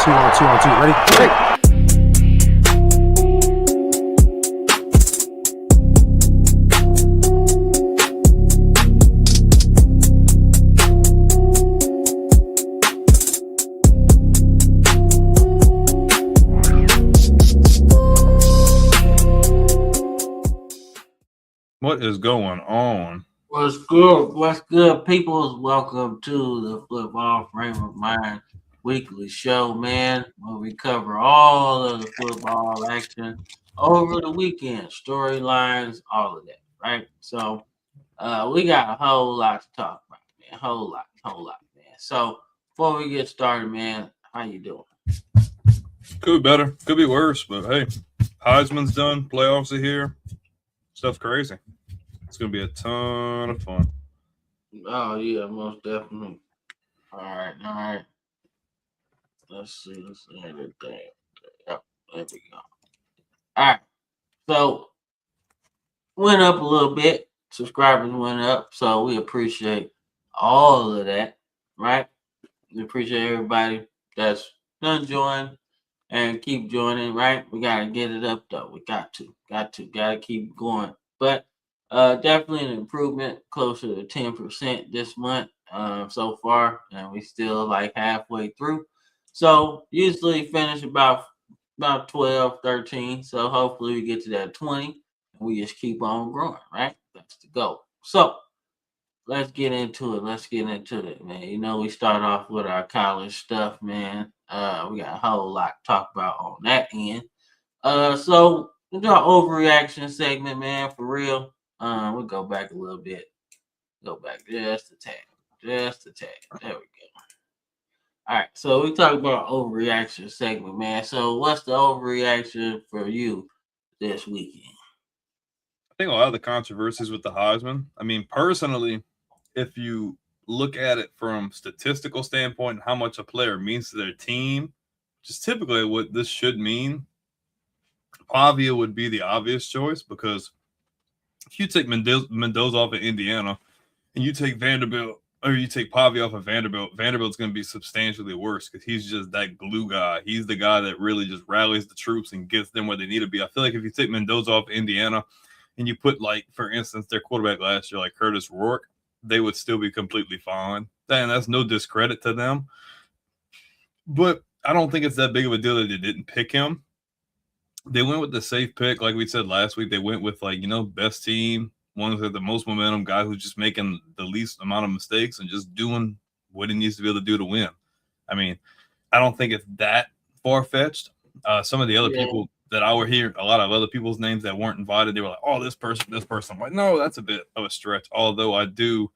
On two. Ready? Hey! What is going on? What's good? What's good, peoples? Welcome to the Football Frame of Mind weekly show, man, where we cover all of the football action over the weekend, storylines, all of that, right? So, we got a whole lot to talk about, man. Whole lot, man. So, before we get started, man, how you doing? Could be better, could be worse, but hey, Heisman's done, playoffs are here, stuff's crazy. It's gonna be a ton of fun. Oh yeah, most definitely. All right. Let's see everything. Yep, there we go. All right. So went up a little bit. Subscribers went up, so we appreciate all of that, right? We appreciate everybody that's done join and keep joining, right? We gotta get it up though. We gotta keep going. But definitely an improvement, closer to 10% this month so far, and we still like halfway through. So usually finish about 12, 13. So hopefully we get to that 20 and we just keep on growing, right? That's the goal. So let's get into it, man. You know, we start off with our college stuff, man. We got a whole lot to talk about on that end. So we do our overreaction segment, man, for real. We'll go back a little bit. Go back just a tad. There we go. All right, so we talk about overreaction segment, man. So what's the overreaction for you this weekend? I think a lot of the controversies with the Heisman. I mean, personally, if you look at it from statistical standpoint, how much a player means to their team, which is typically what this should mean, Pavia would be the obvious choice because if you take Mendoza off of Indiana and you take Vanderbilt or you take Pavia off of Vanderbilt's going to be substantially worse because he's just that glue guy. He's the guy that really just rallies the troops and gets them where they need to be. I feel like if you take Mendoza off of Indiana and you put, like, for instance, their quarterback last year, like Curtis Rourke, they would still be completely fine. And that's no discredit to them. But I don't think it's that big of a deal that they didn't pick him. They went with the safe pick, like we said last week. They went with, like, best team, one with the most momentum, guy who's just making the least amount of mistakes and just doing what he needs to be able to do to win. I mean, I don't think it's that far-fetched. Some of the other people that I were hearing, a lot of other people's names that weren't invited, they were like, oh, this person. I'm like, no, that's a bit of a stretch. Although I do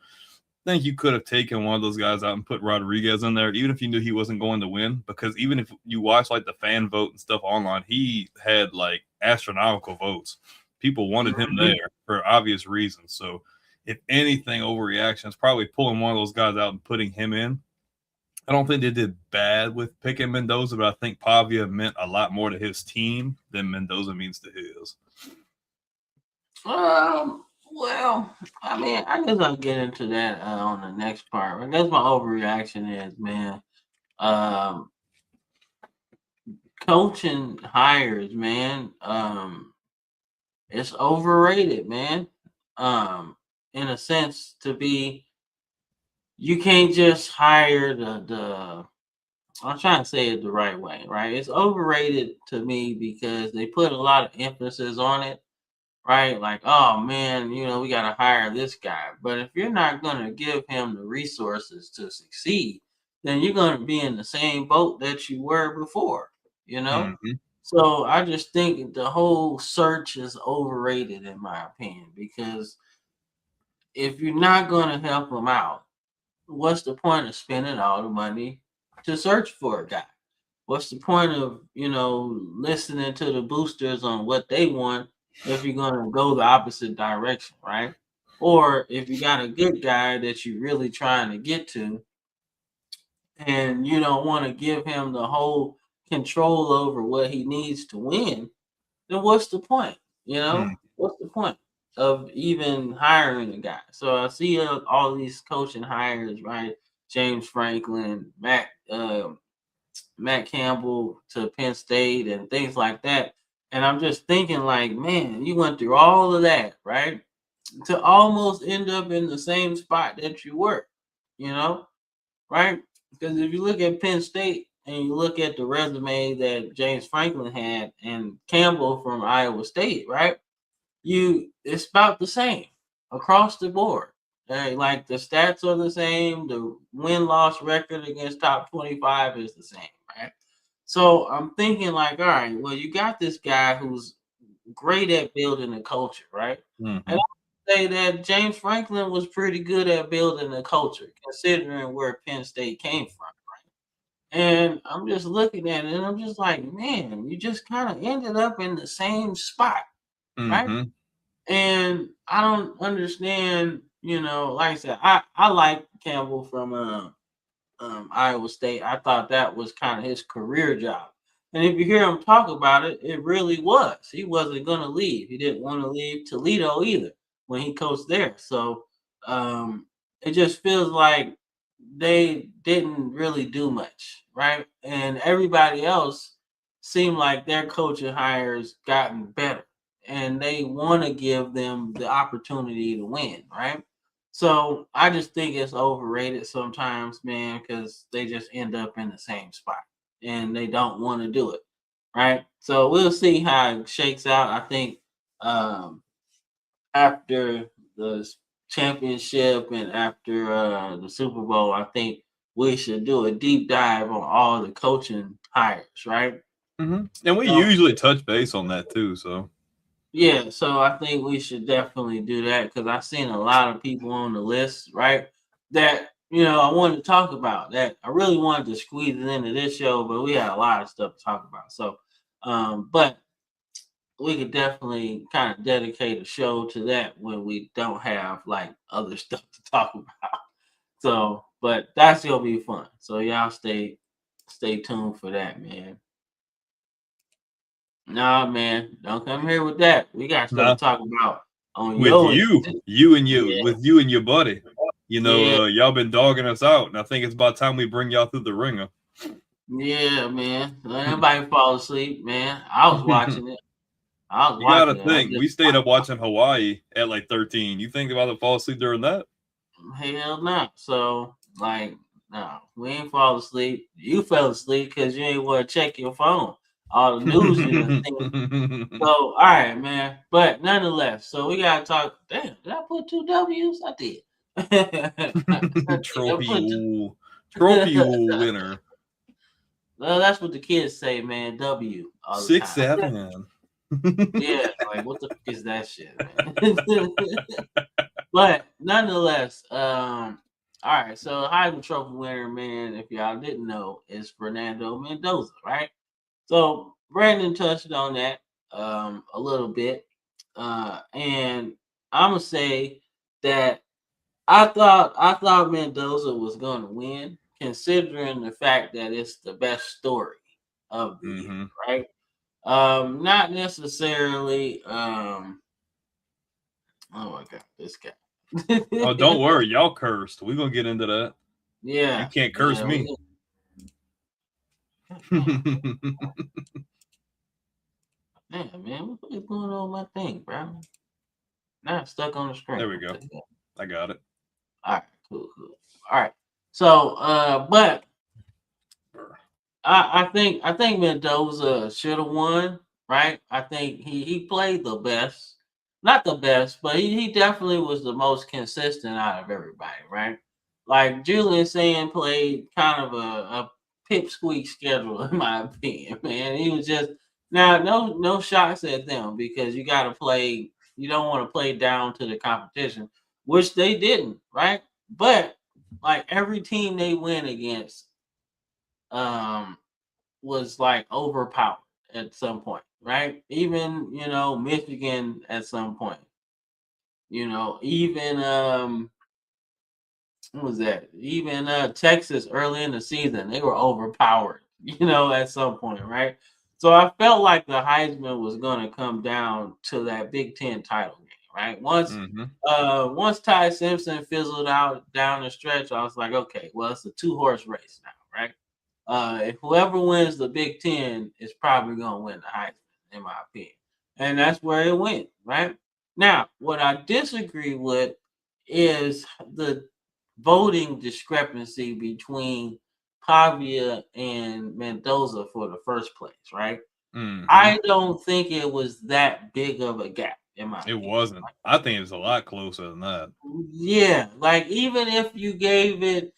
think you could have taken one of those guys out and put Rodriguez in there, even if you knew he wasn't going to win, because even if you watch like the fan vote and stuff online, he had like astronomical votes. People wanted him there for obvious reasons. So if anything, overreaction is probably pulling one of those guys out and putting him in. I don't think they did bad with picking Mendoza, but I think Pavia meant a lot more to his team than Mendoza means to his. Well, I mean, I guess I'll get into that on the next part. I guess my overreaction is, man, coaching hires, man, it's overrated, man. In a sense, to be, you can't just hire the. I'm trying to say it the right way, right? It's overrated to me because they put a lot of emphasis on it, right? Like, oh man, we got to hire this guy. But if you're not going to give him the resources to succeed, then you're going to be in the same boat that you were before, Mm-hmm. So I just think the whole search is overrated, in my opinion, because if you're not going to help him out, what's the point of spending all the money to search for a guy? What's the point of, listening to the boosters on what they want if you're going to go the opposite direction, right? Or if you got a good guy that you're really trying to get to and you don't want to give him the whole control over what he needs to win, then what's the point? What's the point of even hiring a guy? So I see all these coaching hires, right? James Franklin, Matt Matt Campbell to Penn State and things like that. And I'm just thinking, like, man, you went through all of that, right? To almost end up in the same spot that you were, right? Because if you look at Penn State and you look at the resume that James Franklin had and Campbell from Iowa State, right? It's about the same across the board. Like the stats are the same, the win-loss record against top 25 is the same, right? So I'm thinking like, all right, well, you got this guy who's great at building a culture, right? And I would say that James Franklin was pretty good at building a culture, considering where Penn State came from, right? And I'm just looking at it and I'm just like, man, you just kind of ended up in the same spot, right? Mm-hmm. And I don't understand, like I said, I like Campbell from Iowa State. I thought that was kind of his career job. And if you hear him talk about it, it really was. He wasn't going to leave. He didn't want to leave Toledo either when he coached there. So it just feels like they didn't really do much, right? And everybody else seemed like their coaching hires gotten better and they want to give them the opportunity to win, right? So I just think it's overrated sometimes, man, because they just end up in the same spot and they don't want to do it, right? So we'll see how it shakes out. I think um, after the championship and after the Super Bowl, I think we should do a deep dive on all the coaching hires, right? Mm-hmm. And we So, usually touch base on that too. So yeah, so I think we should definitely do that because I've seen a lot of people on the list, right? That I wanted to talk about. That I really wanted to squeeze it into this show, but we had a lot of stuff to talk about. So, but we could definitely kind of dedicate a show to that when we don't have like other stuff to talk about. So, but that's gonna be fun. So y'all stay tuned for that, man. Nah, man, don't come here with that. We got stuff to nah, talk about on with your end. you Yeah, with you and your buddy. yeah, Y'all been dogging us out, and I think it's about time we bring y'all through the ringer. yeah, man. Let everybody fall asleep, man. I was watching it. I was You gotta watching it. I think we just stayed up watching Hawaii at like 13. You think about to fall asleep during that? hell no. So like, no, we ain't fall asleep. You fell asleep because you ain't want to check your phone. All the news you done seen. So, all right, man. But nonetheless, so we gotta talk. Damn, did I put two W's? I did. I did. Trophy winner. Well, that's what the kids say, man. W all the time. 6-7. Yeah, like what the fuck is that shit, man? But nonetheless, all right. So Heisman Trophy winner, man, if y'all didn't know, is Fernando Mendoza, right? So Brandon touched on that a little bit, and I'm gonna say that I thought Mendoza was gonna win, considering the fact that it's the best story of the year, Mm-hmm. right? Not necessarily. Oh my god, this guy. Oh, don't worry, y'all cursed. We're gonna get into that. You Yeah, can't curse yeah. me. Man, man, what is going on with my thing, bro? Now it's stuck on the screen. There we go. I got it. All right, cool. All right. So, but I think Mendoza should have won, right? I think he played the best, not the best, but he definitely was the most consistent out of everybody, right? Like Julian Sand played kind of a pipsqueak schedule in my opinion, man. He was just now no shots at them because you got to play. You don't want to play down to the competition, which they didn't, right? But like every team they win against, um was like overpowered at some point, right? Even Michigan at some point, even what was that? Even Texas early in the season, they were overpowered, at some point, right? So I felt like the Heisman was going to come down to that Big Ten title game, right? Mm-hmm. Once Ty Simpson fizzled out down the stretch, I was like, okay, well, it's a 2-horse race now, right? Whoever wins the Big Ten is probably gonna win the Heisman, in my opinion, and that's where it went. Right now, what I disagree with is the voting discrepancy between Pavia and Mendoza for the first place. Right, I don't think it was that big of a gap, in my It opinion. wasn't. I think it was a lot closer than that. Yeah, like even if you gave it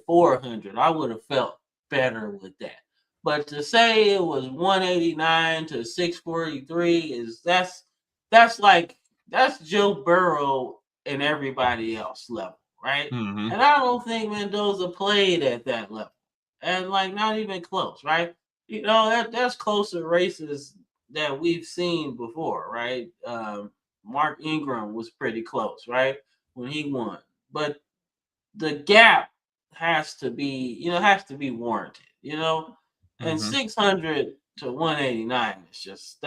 400, I would have felt better with that. But to say it was 189 to 643 is that's Joe Burrow and everybody else level, right? Mm-hmm. And I don't think Mendoza played at that level. And like not even close, right? That's closer races that we've seen before, right? Mark Ingram was pretty close, right? When he won. But the gap has to be warranted. And Mm-hmm. 600 to 189 is just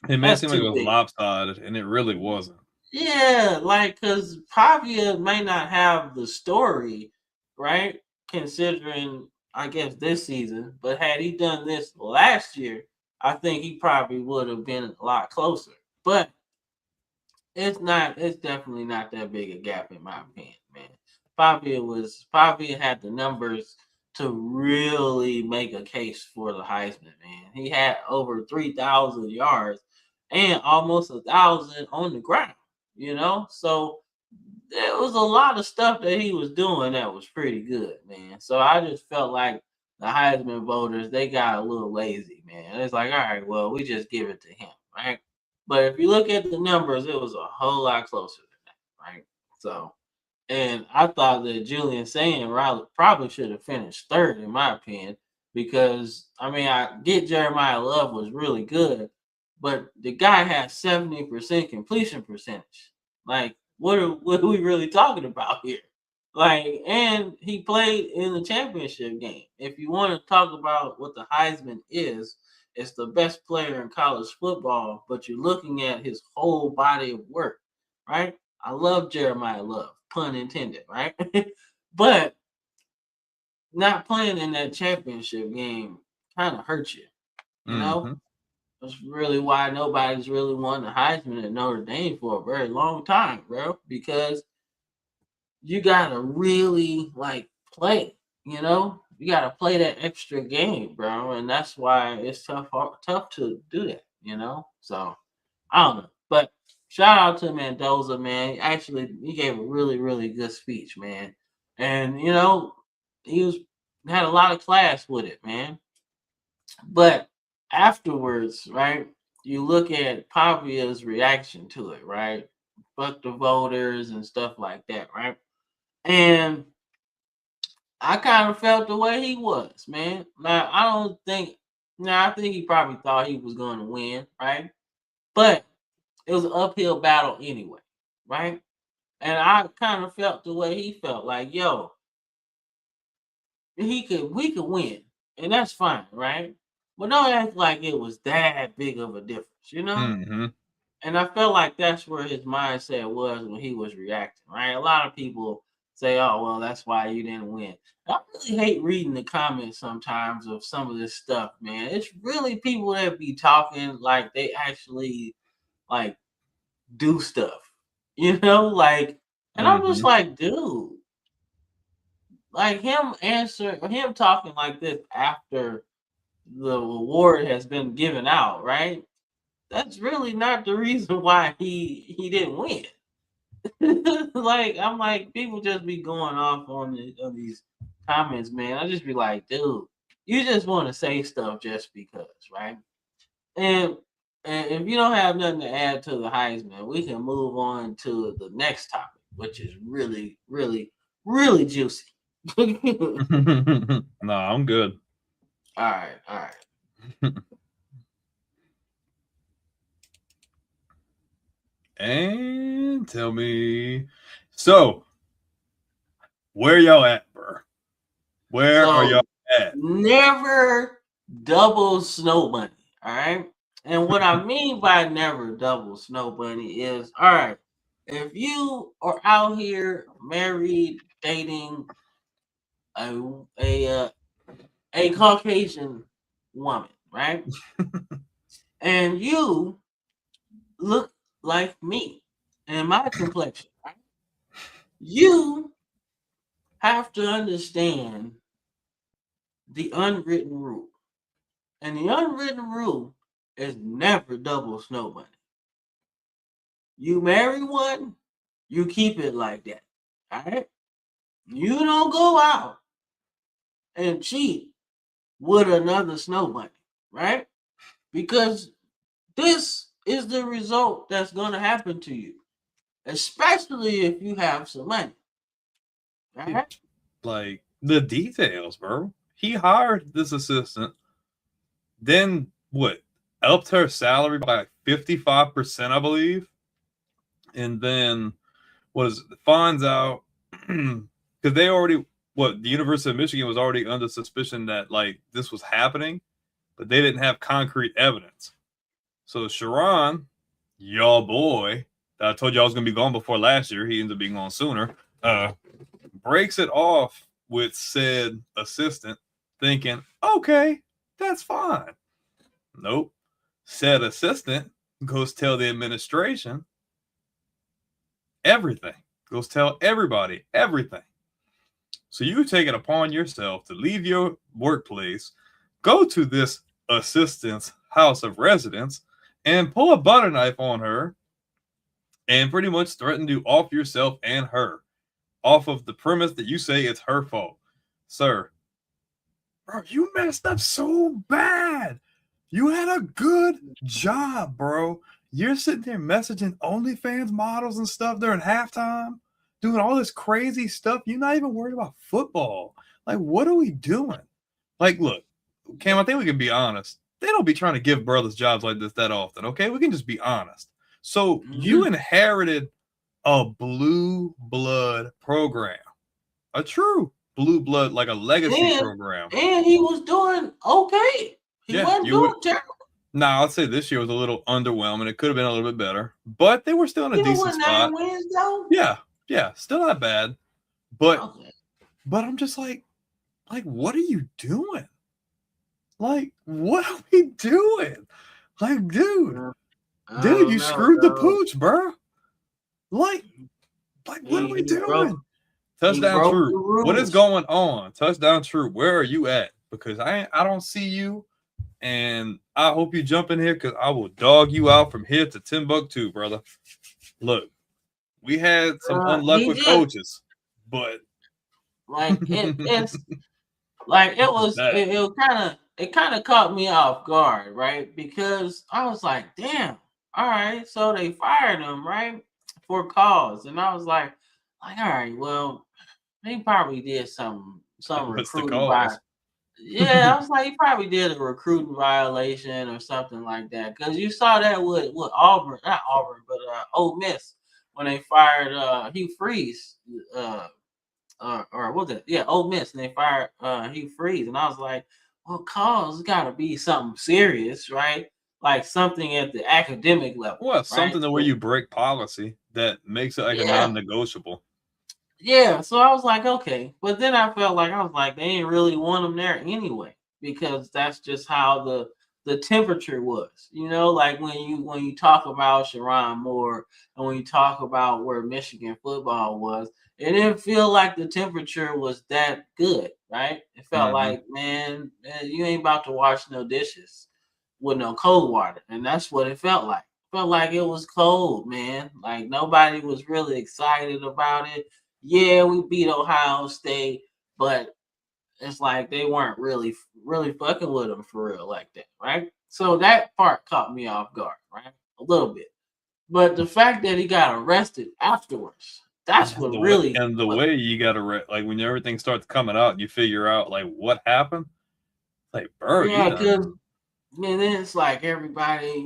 It made it that's seem like it too was big. lopsided, and it really wasn't. Yeah, like because Pavia may not have the story, right? Considering I guess this season, but had he done this last year, I think he probably would have been a lot closer. But it's definitely not that big a gap in my opinion, man. Pavia had the numbers to really make a case for the Heisman, man. He had over 3,000 yards and almost 1,000 on the ground. So there was a lot of stuff that he was doing that was pretty good, man. So I just felt like the Heisman voters, they got a little lazy, man. It's like, all right, well, we just give it to him, right? But if you look at the numbers, it was a whole lot closer than that, right? So, and I thought that Julian Sand probably should have finished third, in my opinion, because I mean, I get Jeremiah Love was really good, but the guy had 70% completion percentage. Like, what are we really talking about here? Like, and he played in the championship game. If you want to talk about what the Heisman is, it's the best player in college football, but you're looking at his whole body of work, right? I love Jeremiah Love, pun intended, right? But not playing in that championship game kind of hurts you, you know? Mm-hmm. That's really why nobody's really won the Heisman at Notre Dame for a very long time, bro, because you gotta really like play. You gotta play that extra game, bro, and that's why it's tough to do that. So I don't know, but shout out to Mendoza, man. Actually, he gave a really really good speech, man, and he had a lot of class with it, man. But afterwards, right? You look at Pavia's reaction to it, right? Fuck the voters and stuff like that, right? And I kind of felt the way he was, man. Now I don't think. Now I think he probably thought he was going to win, right? But it was an uphill battle anyway, right? And I kind of felt the way he felt, like, yo, we could win, and that's fine, right? But don't act like it was that big of a difference. Mm-hmm. And I felt like that's where his mindset was when he was reacting, right? A lot of people say, oh, well, that's why you didn't win. I really hate reading the comments sometimes of some of this stuff, man. It's really people that be talking like they actually like do stuff, like, and I'm just Mm-hmm. like, dude, like him talking like this after the award has been given out, right? That's really not the reason why he didn't win. Like I'm like people just be going off on these comments, man. I just be like, dude, you just want to say stuff just because, right? And and if you don't have nothing to add to the Heisman, we can move on to the next topic, which is really, really, really juicy. All No, I'm good. right, all right. And tell me, so where y'all at, bro? Where are y'all So at? never double snow bunny. All right. And what I mean by never double snow bunny is all right. If you are out here married, dating a a Caucasian woman, right? And you look like me and my complexion, right? You have to understand the unwritten rule. And the unwritten rule is never double snow bunny. You marry one, you keep it like that. All right? You don't go out and cheat with another snow bunny, right? Because this is the result that's going to happen to you, especially if you have some money. All right? Like the details, bro. He hired this assistant, then what? Upped her salary by 55%, I believe, and then finds out because they already the University of Michigan was already under suspicion that like this was happening, but they didn't have concrete evidence. So Sharon, y'all boy, that I told you I was gonna be gone before last year, he ended up being gone sooner. Breaks it off with said assistant, thinking, okay, that's fine. Nope. Said assistant goes tell the administration everything. Goes tell everybody everything. So you take it upon yourself to leave your workplace, go to this assistant's house of residence, and pull a butter knife on her, and pretty much threaten to off yourself and her, off of the premise that you say it's her fault. Sir, bro, you messed up so bad. You had a good job, bro. You're sitting there messaging OnlyFans models and stuff during halftime, doing all this crazy stuff. You're not even worried about football. Like, what are we doing? Like, look, Cam, I think we can be honest. They don't be trying to give brothers jobs like this that often, okay? We can just be honest. So you inherited a blue blood program, a true blue blood, like a legacy program. And he was doing okay. He wasn't doing terrible. Nah, I'd say this year was a little underwhelming. It could have been a little bit better, but they were still in a decent spot. 9 wins though. Yeah, still not bad. But I'm just like, what are you doing? Like, what are we doing? Like, dude, you screwed the pooch, bro. Like, what are we doing? Touchdown True. What is going on? Touchdown True. Where are you at? Because I don't see you. And I hope you jump in here because I will dog you out from here to Timbuktu, brother. Look, we had some unluck with coaches, but like it's like it kind of caught me off guard, right? Because I was like, damn, all right, so they fired him, right, for cause, and I was like, all right, well, he probably did some recruiting violation. Yeah, I was like, he probably did a recruiting violation or something like that. Because you saw that with Auburn, not Auburn, but Ole Miss when they fired Hugh Freeze, or what was it? Yeah, Ole Miss, and they fired Hugh Freeze, and I was like, well, cause got to be something serious, right? Like something at the academic level. Well, something where you break policy that makes it like a non-negotiable. Yeah, so I was like, okay, but then I felt like they didn't really want him there anyway, because that's just how the temperature was, like when you talk about Sharon Moore and when you talk about where Michigan football was, it didn't feel like the temperature was that good, right? It felt like, man, you ain't about to wash no dishes with no cold water, and that's what it felt like. It felt like it was cold, man. Like nobody was really excited about it. Yeah, we beat Ohio State, but it's like they weren't really fucking with them for real like that, right? So that part caught me off guard, right? A little bit. But the fact that he got arrested afterwards, that's what really... And the way you got arrested, like when everything starts coming out, you figure out like what happened. Like, bro, yeah, because man, it's like everybody,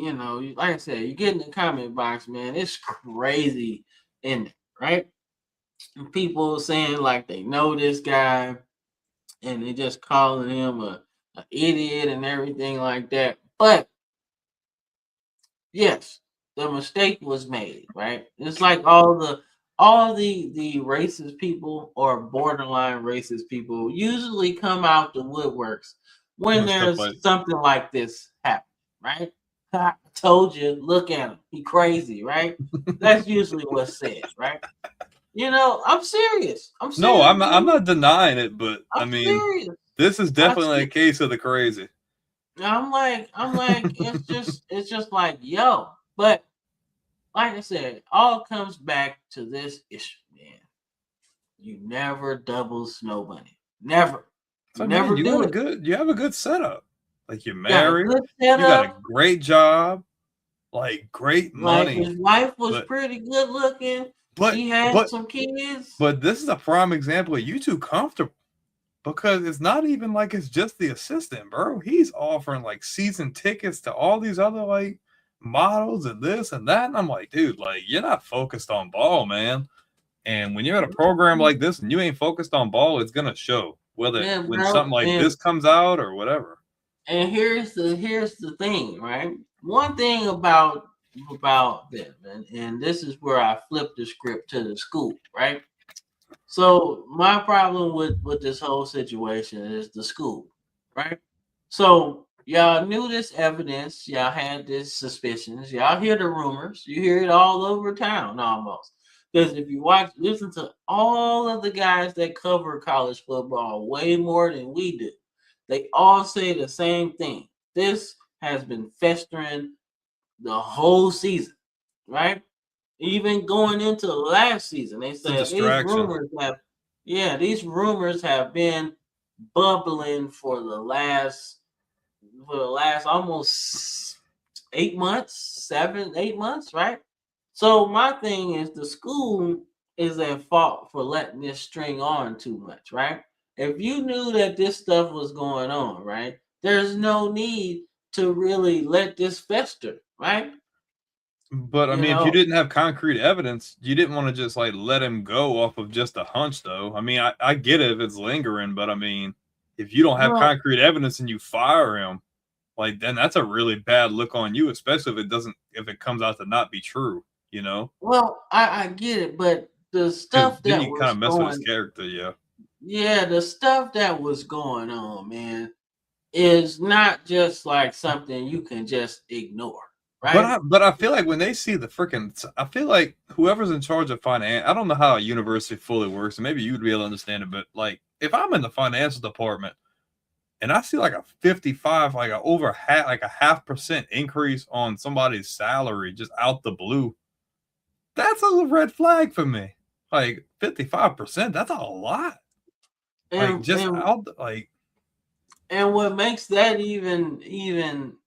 like I said, you get in the comment box, man, it's crazy in it, right? And people saying like they know this guy and they just calling him a idiot and everything like that. But yes, the mistake was made, right? It's like all all the racist people or borderline racist people usually come out the woodworks when And stuff there's like something like this happen, right? I told you, look at him, he crazy, right? That's usually what's said, right? I'm serious. I'm no, serious, I'm dude. not denying it, but I I'm mean, serious. this is I definitely a see. case of the crazy. I'm like, it's just like, yo. But like I said, it all comes back to this issue, man. You never double snow bunny. Never. So You man, never do it. you have a good setup. Like you're Got a married, good you got a setup. great job, like great Like money. his wife was But pretty good looking. but She had but some kids. but this is a prime example of you too comfortable. Because it's not even like it's just the assistant, bro. He's offering like season tickets to all these other like models and this and that. And I'm like, dude, like you're not focused on ball, man. And when you're at a program like this and you ain't focused on ball, it's gonna show. Whether Yeah, when bro. something like And this comes out or whatever. and here's the thing, right? One thing about them, and this is where I flip the script to the school, right? So my problem with this whole situation is the school, right? So y'all knew this evidence, y'all had this suspicions, y'all hear the rumors, you hear it all over town almost. Because if you listen to all of the guys that cover college football way more than we do, they all say the same thing. This has been festering the whole season, right? Even going into last season, they It's a said distraction. these rumors have been bubbling for the last almost 8 months, 7, 8 months, right? So my thing is the school is at fault for letting this string on too much, right? If you knew that this stuff was going on, right, there's no need to really let this fester, right? But I You mean, if you know, didn't have concrete evidence, you didn't want to just like let him go off of just a hunch, though. I mean, I get it if it's lingering, but I mean, if you don't have well, concrete evidence and you fire him, like then that's a really bad look on you, especially if it comes out to not be true, you know? I get it, but the Because stuff then that you kind was of mess with his going, character, yeah. yeah, the stuff that was going on, man, is not just like something you can just ignore, right? But I feel like when they see the freaking, I feel like whoever's in charge of finance, I don't know how a university fully works, and maybe you'd be able to understand it, but like if I'm in the financial department and I see like a 55, like a half percent increase on somebody's salary just out the blue, that's a red flag for me. Like 55%, that's a lot. Like And just and out like and what makes that even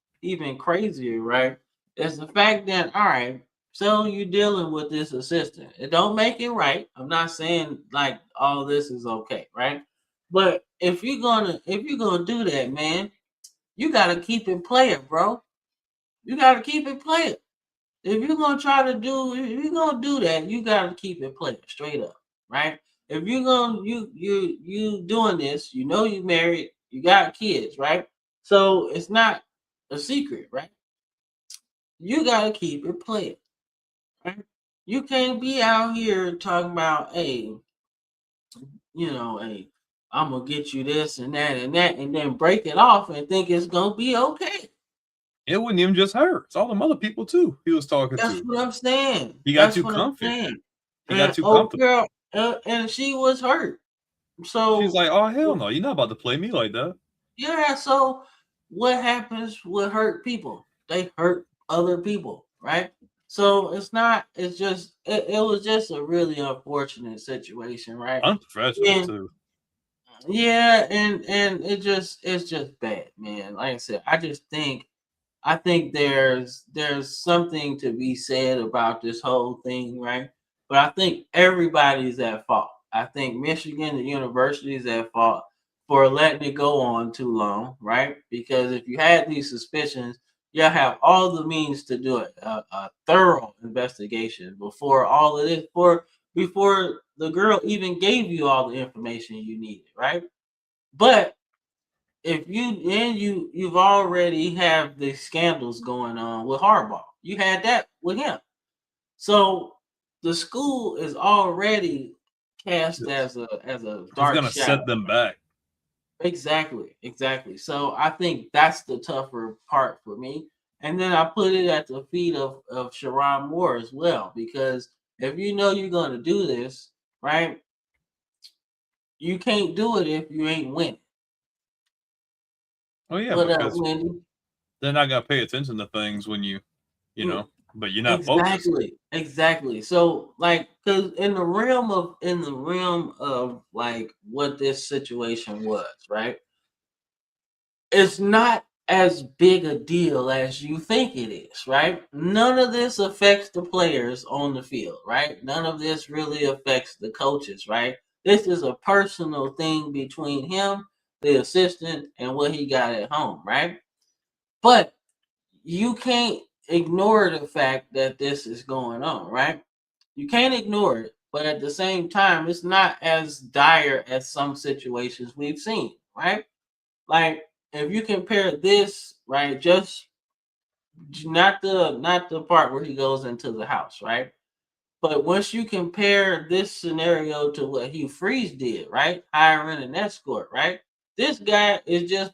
crazier, right? Is the fact that all right, so you're dealing with this assistant. It don't make it right. I'm not saying like all this is okay, right? But if you're gonna do that, man, you gotta keep it playing, bro. You gotta keep it playing. If you're gonna do that, you gotta keep it playing straight up, right? If you're gonna you doing this, you married, you got kids, right? So it's not a secret, right? You gotta keep it playing, right? You can't be out here talking about, hey, I'm gonna get you this and that, and then break it off and think it's gonna be okay. it wasn't even just her. It's all them other people too he was talking That's to. what I'm saying. He got That's too what I'm comfy. saying. He got And too old comfortable. girl, and she was hurt. She's So like, "Oh hell no, you're not about to play me like that." yeah, so what happens with hurt people? They hurt other people, right? So it was just a really unfortunate situation, right? Unprofessional And too. yeah, and it's just bad, man. Like I said, I think there's something to be said about this whole thing, right? But I think everybody's at fault. I think Michigan, the university, is at fault for letting it go on too long, right? Because if you had these suspicions, you have all the means to do it, a thorough investigation before all of this, before the girl even gave you all the information you needed, right? But if you've already have the scandals going on with Harbaugh. You had that with him. So the school is already cast Yes. as a He's dark gonna shadow. set them back. Exactly. So I think that's the tougher part for me. And then I put it at the feet of Sharon Moore as well, because if you know you're gonna do this, right, you can't do it if you ain't winning. Oh yeah, What up, because Wendy? they're not gonna pay attention to things when you Mm, know, but you're not focused. exactly. So like, cause in the realm of like what this situation was, right? It's not as big a deal as you think it is, right? None of this affects the players on the field, right? None of this really affects the coaches, right? This is a personal thing between him, the assistant, and what he got at home, right? But you can't ignore the fact that this is going on, right? You can't ignore it, but at the same time, it's not as dire as some situations we've seen, right? Like if you compare this, right, just not the part where he goes into the house, right? But once you compare this scenario to what Hugh Freeze did, right, hiring an escort, right? This guy is just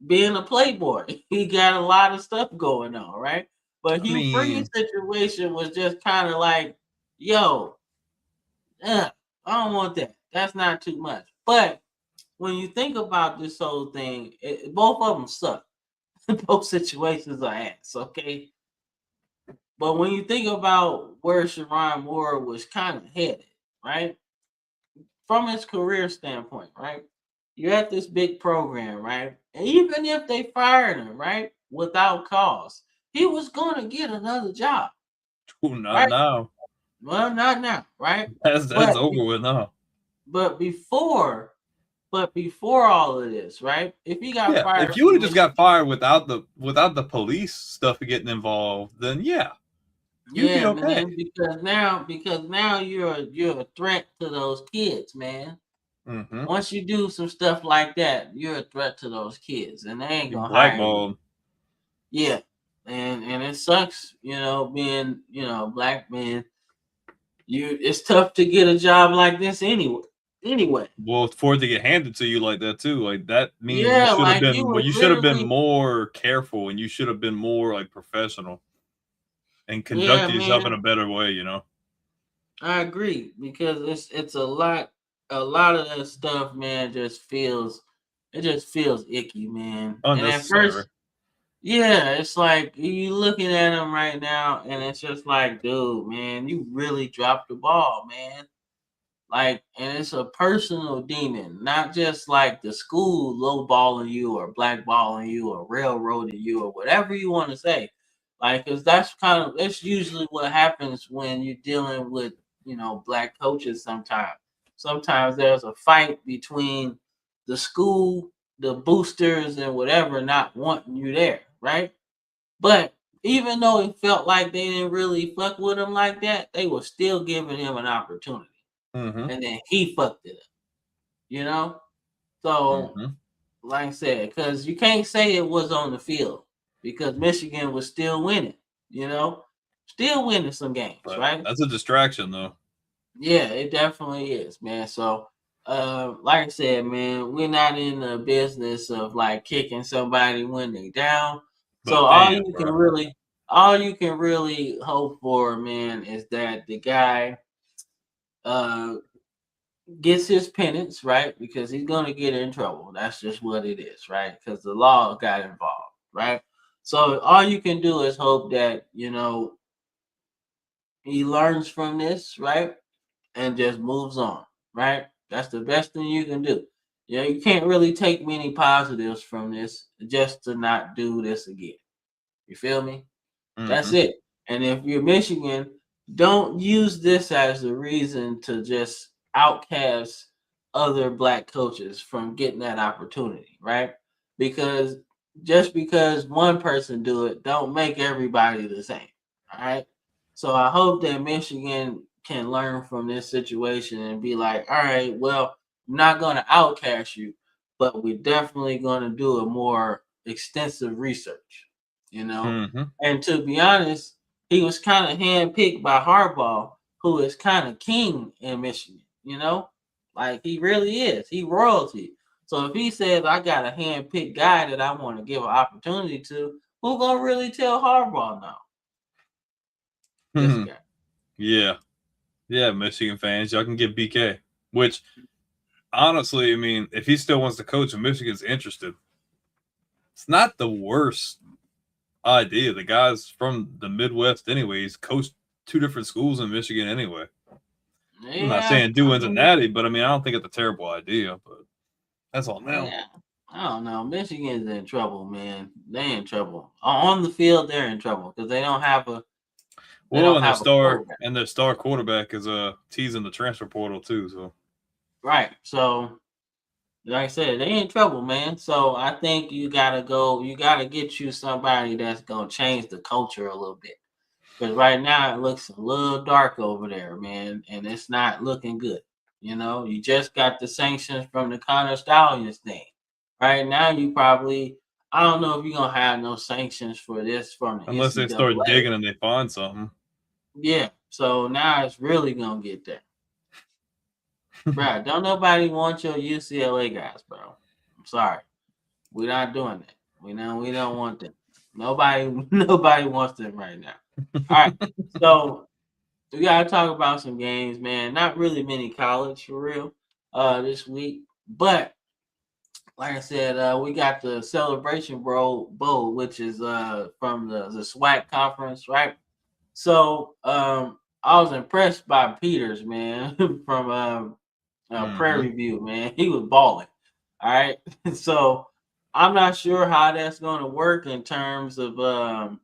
being a playboy. He got a lot of stuff going on, right? But I Hugh Freeze mean, situation was just kind of like, yo, I don't want that. That's not too much. But when you think about this whole thing, both of them suck. Both situations are ass, okay? But when you think about where Sharon Moore was kind of headed, right? From his career standpoint, right? You're at this big program, right? And even if they fired him, right, without cause, he was going to get another job, not right? now. Well, not now, right? That's But over with now. but before but before all of this, right? If he got Yeah, fired if you would from have just got Michigan, fired without the police stuff getting involved, then yeah, you'd be yeah, okay. man, because now you're a threat to those kids, man. Mm-hmm. Once you do some stuff like that, you're a threat to those kids, and they ain't You gonna hire you. blackballed. Yeah, and it sucks, being black man. It's tough to get a job like this anyway. Anyway, Well, for it to get handed to you like that too, like that means you yeah, should have like you been. Well, was you should have been literally, more careful, and you should have been more like professional and yeah, conduct yourself in man. a better way. You know, I agree because it's a lot of that stuff, man, just feels icky, man. And at unnecessary. first, yeah, it's like you looking at him right now, and it's just like, dude, man, you really dropped the ball, man. Like, and it's a personal demon, not just like the school lowballing you or blackballing you or railroading you or whatever you want to say. Like, cause that's usually what happens when you're dealing with, black coaches sometimes. Sometimes there's a fight between the school, the boosters, and whatever not wanting you there, right? But even though it felt like they didn't really fuck with him like that, they were still giving him an opportunity, Mm-hmm. and then he fucked it up, you know? So, Mm-hmm. like I said, because you can't say it was on the field because Michigan was still winning, you know? Still winning some games, But right? that's a distraction, though. Yeah, it definitely is, man. So, like I said, man, we're not in the business of like kicking somebody when they down. So But damn, bro. all you can really hope for, man, is that the guy uh gets his penance, right? Because he's gonna get in trouble. That's just what it is, right? Because the law got involved, right? So all you can do is hope that he learns from this, right? And just moves on, right? That's the best thing you can do. You can't really take many positives from this just to not do this again. You feel me? That's Mm-hmm. it. And if you're Michigan, don't use this as a reason to just outcast other black coaches from getting that opportunity, right? Because just because one person do it, don't make everybody the same. All right. So I hope that Michigan can learn from this situation and be like, all right, well, I'm not gonna outcast you, but we're definitely gonna do a more extensive research, you know. Mm-hmm. And to be honest, he was kind of handpicked by Harbaugh who is kind of king in Michigan, you know? Like he really is. He royalty. So if he says I got a hand-picked guy that I want to give an opportunity to, who gonna really tell Harbaugh no? This guy. Yeah. Yeah, Michigan fans, y'all can get BK. Which, honestly, I mean, if he still wants to coach and Michigan's interested, it's not the worst idea. The guy's from the Midwest anyway. He's coached 2 different schools in Michigan anyway. I'm not Yeah, saying do wins and natty, but I mean, I don't think it's a terrible idea, but that's all now. yeah. I don't know. Michigan's in trouble, man. They in trouble. On the field, they're in trouble because they don't have a Well, and quarterback. their star quarterback is teasing the transfer portal too. So Right. So, like I said, they in trouble, man. So I think you gotta go. You gotta get you somebody that's gonna change the culture a little bit. Because right now it looks a little dark over there, man, and it's not looking good. You know, you just got the sanctions from the Connor Stallions thing. Right now, you probably I don't know if you're gonna have no sanctions for this from the unless they start NCAA. digging and they find something. Yeah, so now it's really gonna get there. Bro, don't nobody want your UCLA guys, bro. I'm sorry. We're not doing that. We don't want them. Nobody wants them right now. All right. So we gotta talk about some games, man. Not really many college for real this week. But like I said, we got the Celebration Bowl, which is from the SWAC conference, right? So I was impressed by Peters, man, from Prairie View, man. He was balling. All right. So I'm not sure how that's going to work in terms of I'm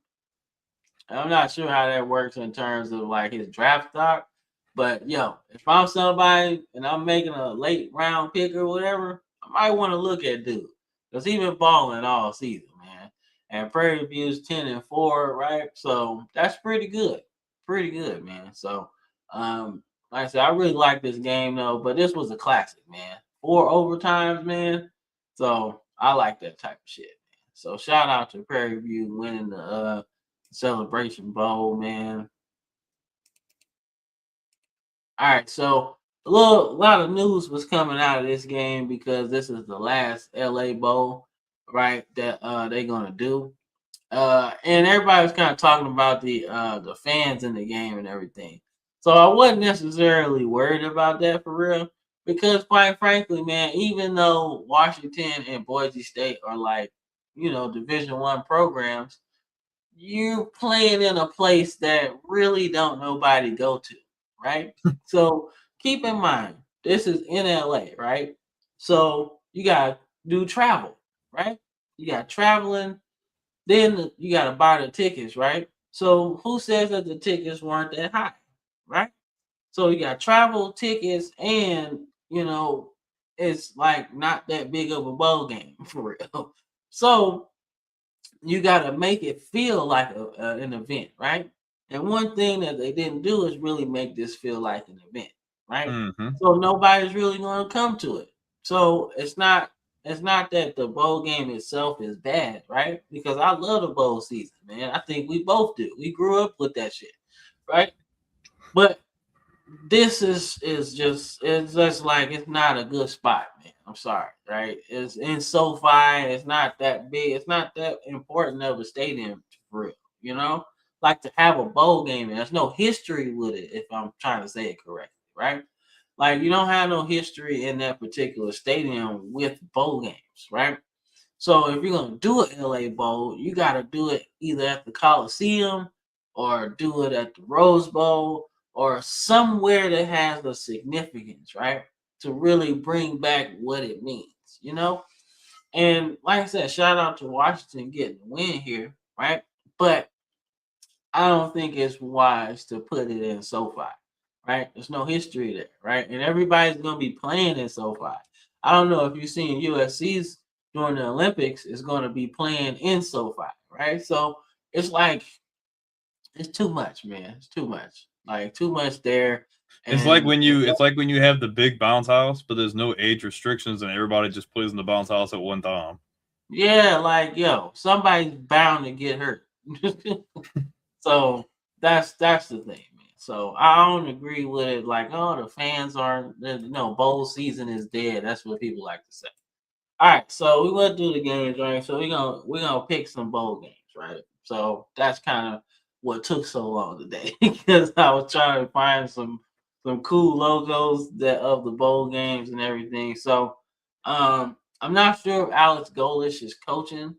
not sure how that works in terms of like his draft stock. But yo, if I'm somebody and I'm making a late round pick or whatever, I might want to look at dude. Because he been balling all season, man. And Prairie View's 10-4, right? So that's pretty good. Pretty good, man. So like I said, I really like this game though, but this was a classic, man. 4 overtimes, man. So I like that type of shit, man. So shout out to Prairie View winning the Celebration Bowl, man. All right, so a lot of news was coming out of this game because this is the last LA Bowl, right? That they're gonna do. And everybody was kind of talking about the fans in the game and everything. So I wasn't necessarily worried about that for real, because quite frankly, man, even though Washington and Boise State are like, Division I programs, you're playing in a place that really don't nobody go to, right? So keep in mind, this is in LA, right? So you gotta do travel, right? You got traveling, then you gotta buy the tickets, right? So who says that the tickets weren't that high, right? So you got travel tickets, and it's like not that big of a bowl game for real. So you got to make it feel like an event, right? And one thing that they didn't do is really make this feel like an event, right? So nobody's really going to come to it. So it's not that the bowl game itself is bad, right? Because I love the bowl season, man. I think we both do. We grew up with that shit, right? But this is just like it's not a good spot, man. I'm sorry, right? It's in SoFi. It's not that big. It's not that important of a stadium for real. Like to have a bowl game, and there's no history with it. If I'm trying to say it correctly, right? Like you don't have no history in that particular stadium with bowl games, right? So if you're gonna do an LA Bowl, you gotta do it either at the Coliseum or do it at the Rose Bowl or somewhere that has a significance, right? To really bring back what it means. And like I said, shout out to Washington getting the win here, right? But I don't think it's wise to put it in SoFi, right? There's no history there, right? And everybody's gonna be playing in SoFi. I don't know if you've seen USC's during the Olympics is gonna be playing in SoFi, right? So it's like it's too much, man. It's too much. Like too much there. It's like And when you have the big bounce house, but there's no age restrictions and everybody just plays in the bounce house at one time. yeah, like yo, somebody's bound to get hurt. So that's the thing, man. So I don't agree with it. Like, oh, the fans aren't. No, bowl season is dead. That's what people like to say. All right, so we went through the games, right? So we're gonna pick some bowl games, right? So that's kind of what took so long today because I was trying to find some cool logos that of the bowl games and everything. So I'm not sure if Alex Golish is coaching.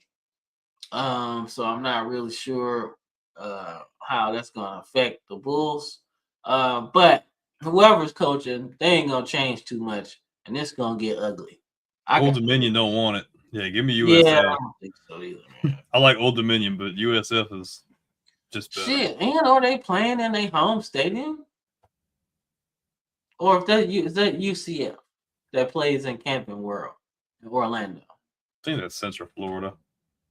So I'm not really sure how that's gonna affect the Bulls. But whoever's coaching, they ain't gonna change too much, and it's gonna get ugly. I Old got Dominion don't want it. Yeah, give me yeah, I USF. don't think so either, man. I like Old Dominion, but USF is just better. Shit, and are they playing in their home stadium? Or if is that UCF that plays in Camping World in Orlando? I think that's Central Florida.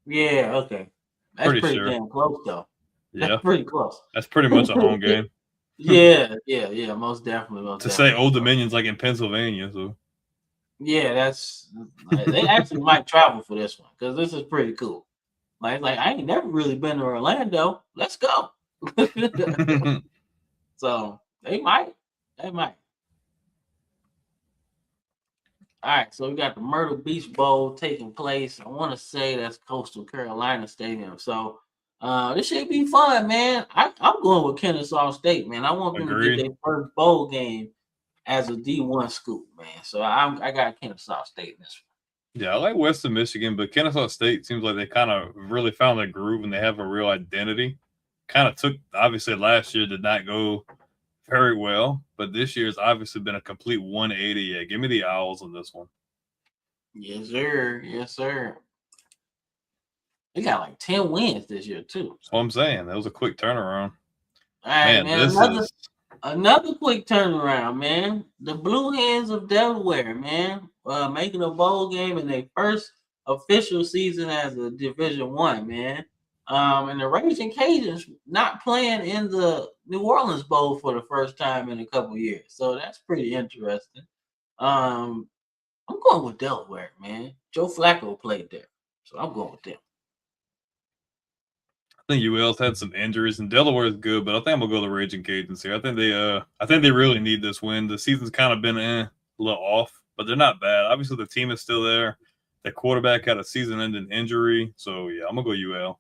Yeah, okay. That's Pretty pretty sure. damn close though. Yeah, That's pretty close. that's pretty much a home game. Yeah, most definitely. To say Old Dominion's like in Pennsylvania, so Yeah, that's they actually might travel for this one because this is pretty cool. Like I ain't never really been to Orlando. Let's go. So they might. They might. All right, so we got the Myrtle Beach Bowl taking place. I want to say that's Coastal Carolina Stadium. So this should be fun, man. I'm going with Kennesaw State, man. I want them to get Agreed. their first bowl game as a D1 school, man. So I got Kennesaw State in this one. Yeah, I like Western Michigan, but Kennesaw State seems like they kind of really found their groove and they have a real identity. Kind of took, obviously, last year did not go very well, but this year's obviously been a complete 180. Yeah, give me the Owls on this one. Yes, sir. Yes, sir. They got like 10 wins this year, too. That's what I'm saying. That was a quick turnaround. All right, Man, another quick turnaround, man. The Blue Hens of Delaware, man, making a bowl game in their first official season as a Division One, man. And the Raging Cajuns not playing in the New Orleans Bowl for the first time in a couple years, so that's pretty interesting. I'm going with Delaware, man. Joe Flacco played there, so I'm going with them. I think UL's had some injuries, and Delaware is good, but I think I'm gonna go the Raging Cajuns here. I think they really need this win. The season's kind of been a little off, but they're not bad. Obviously, the team is still there. The quarterback had a season-ending injury, so yeah, I'm gonna go UL.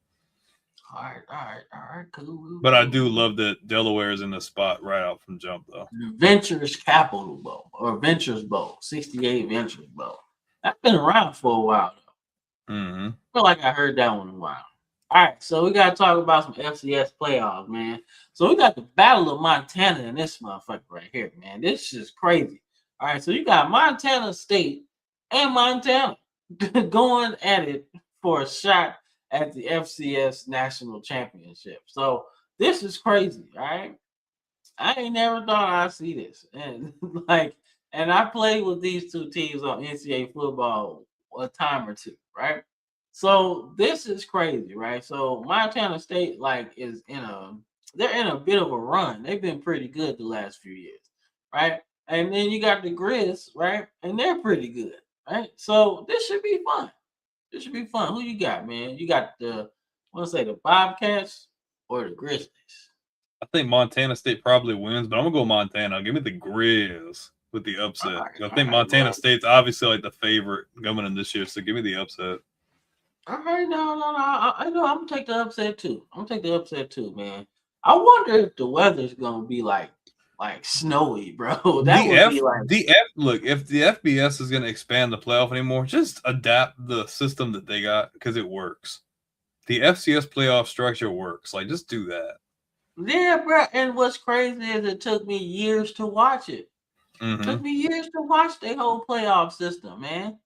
All right, cool. But I do love that Delaware is in the spot right out from jump, though. Ventures Capital Bowl or Ventures Bowl, 68 Ventures Bowl. That's been around for a while, though. Mm-hmm. I feel like I heard that one in a while. All right, so we got to talk about some FCS playoffs, man. So we got the Battle of Montana in this motherfucker right here, man. This is crazy. All right, so you got Montana State and Montana going at it for a shot at the FCS National Championship. So this is crazy, all right? I ain't never thought I'd see this. And and I played with these two teams on NCAA football a time or two, right? So this is crazy, right? So Montana State they're in a bit of a run. They've been pretty good the last few years, right? And then you got the Grizz, right? And they're pretty good, right? So this should be fun. This should be fun. Who you got, man? You got the Bobcats or the Grizzlies? I think Montana State probably wins, but I'm gonna go Montana. Give me the Grizz with the upset. I think Montana State's obviously like the favorite coming in this year, so give me the upset. All right, no. I know I'm gonna take the upset too. Man. I wonder if the weather's gonna be like snowy, bro. Look, if the FBS is gonna expand the playoff anymore, just adapt the system that they got because it works. The FCS playoff structure works. Like, just do that. Yeah, bro. And what's crazy is it took me years to watch it. Mm-hmm. It took me years to watch the whole playoff system, man.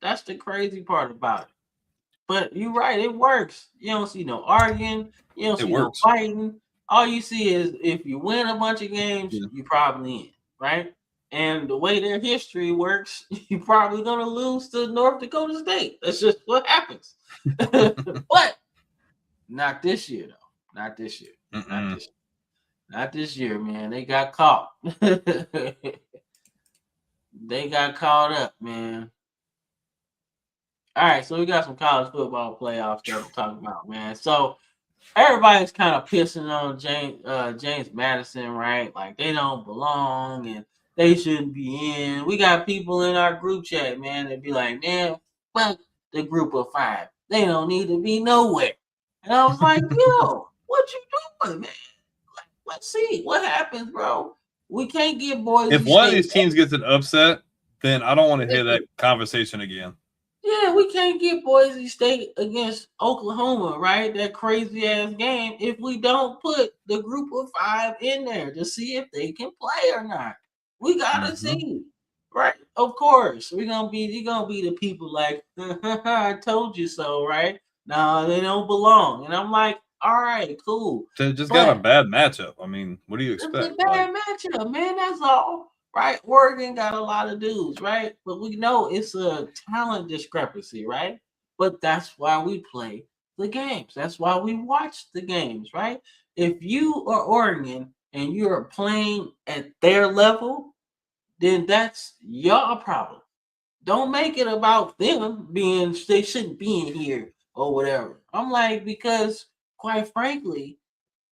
That's the crazy part about it. But you're right, it works. You don't see no arguing, you don't see no fighting. All you see is if you win a bunch of games, you probably in, right? And the way their history works, you're probably gonna lose to North Dakota State. That's just what happens. But not this year, though. Not this year. Not this year, man. They got caught. They got caught up, man. All right, so we got some college football playoffs that we're talking about, man. So everybody's kind of pissing on James Madison, right? Like they don't belong and they shouldn't be in. We got people in our group chat, man, that be like, man, fuck the group of five. They don't need to be nowhere. And I was like, yo, what you doing, man? Like, let's see what happens, bro. We can't get If Boise one of State. these teams gets an upset, then I don't want to hear that conversation again. Yeah, we can't get Boise State against Oklahoma, right? That crazy ass game if we don't put the group of five in there to see if they can play or not. We gotta see. Right? Of course. You're gonna be the people like I told you so, right? No, they don't belong. And I'm like, all right, cool. They just got a But bad matchup. I mean, what do you it's a expect? bad matchup, man. That's all. Right? Oregon got a lot of dudes, right? But we know it's a talent discrepancy, right? But that's why we play the games. That's why we watch the games, right? If you are Oregon and you're playing at their level, then that's your problem. Don't make it about them being they shouldn't be in here or whatever. I'm like, because quite frankly,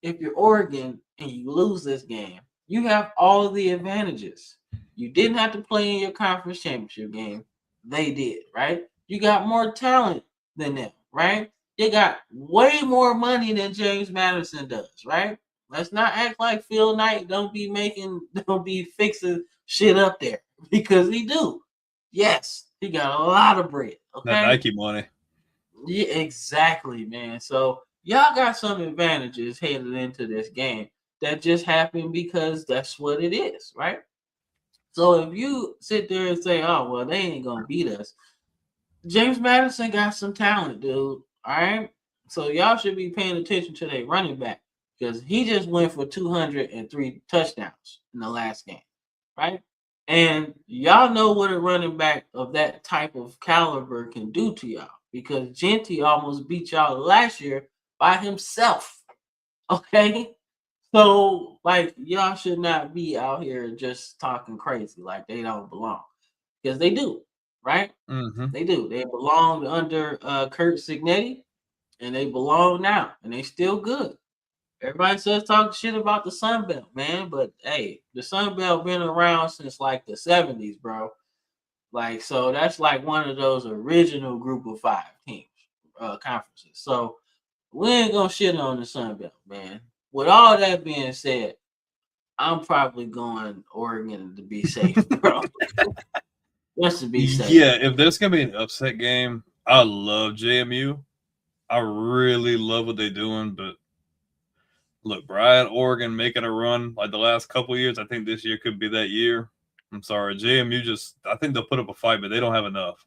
if you're Oregon and you lose this game, you have all the advantages. You didn't have to play in your conference championship game. They did, right? You got more talent than them, right? They got way more money than James Madison does, right? Let's not act like Phil Knight don't be fixing shit up there because he do. Yes, he got a lot of bread. That Okay. Nike money. Yeah, exactly, man. So y'all got some advantages headed into this game that just happened because that's what it is, right? So if you sit there and say, "Oh, well, they ain't gonna beat us," James Madison got some talent, dude. All right, so y'all should be paying attention to their running back because he just went for 203 touchdowns in the last game, right? And y'all know what a running back of that type of caliber can do to y'all because Genty almost beat y'all last year by himself. Okay. So, like, y'all should not be out here just talking crazy like they don't belong because they do, right? They do. They belonged under Kurt Signetti and they belong now and they still good. Everybody says talk shit about the Sun Belt, man, but hey, the Sun Belt been around since like the 70s, bro. Like, so that's like one of those original group of five teams, conferences. So we ain't gonna shit on the Sun Belt, man. With all that being said, I'm probably going Oregon to be safe, bro. Just to be safe. Yeah, if there's gonna be an upset game, I love JMU. I really love what they're doing, but look, Brian, Oregon making a run like the last couple years. I think this year could be that year. I'm sorry, JMU I think they'll put up a fight, but they don't have enough.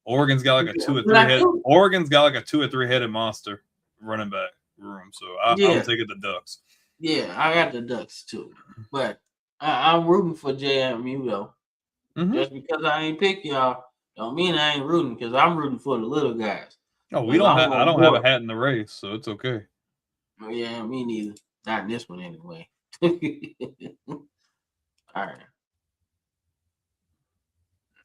Oregon's got like a Oregon's got like a 2 or 3 headed monster running back room. So I'm taking the Ducks. Yeah, I got the Ducks too, but I'm rooting for JMU though. Just because I ain't pick y'all, don't mean I ain't rooting because I'm rooting for the little guys. Oh, I don't have a hat in the race, so it's okay. Oh, yeah, me neither. Not in this one anyway. All right.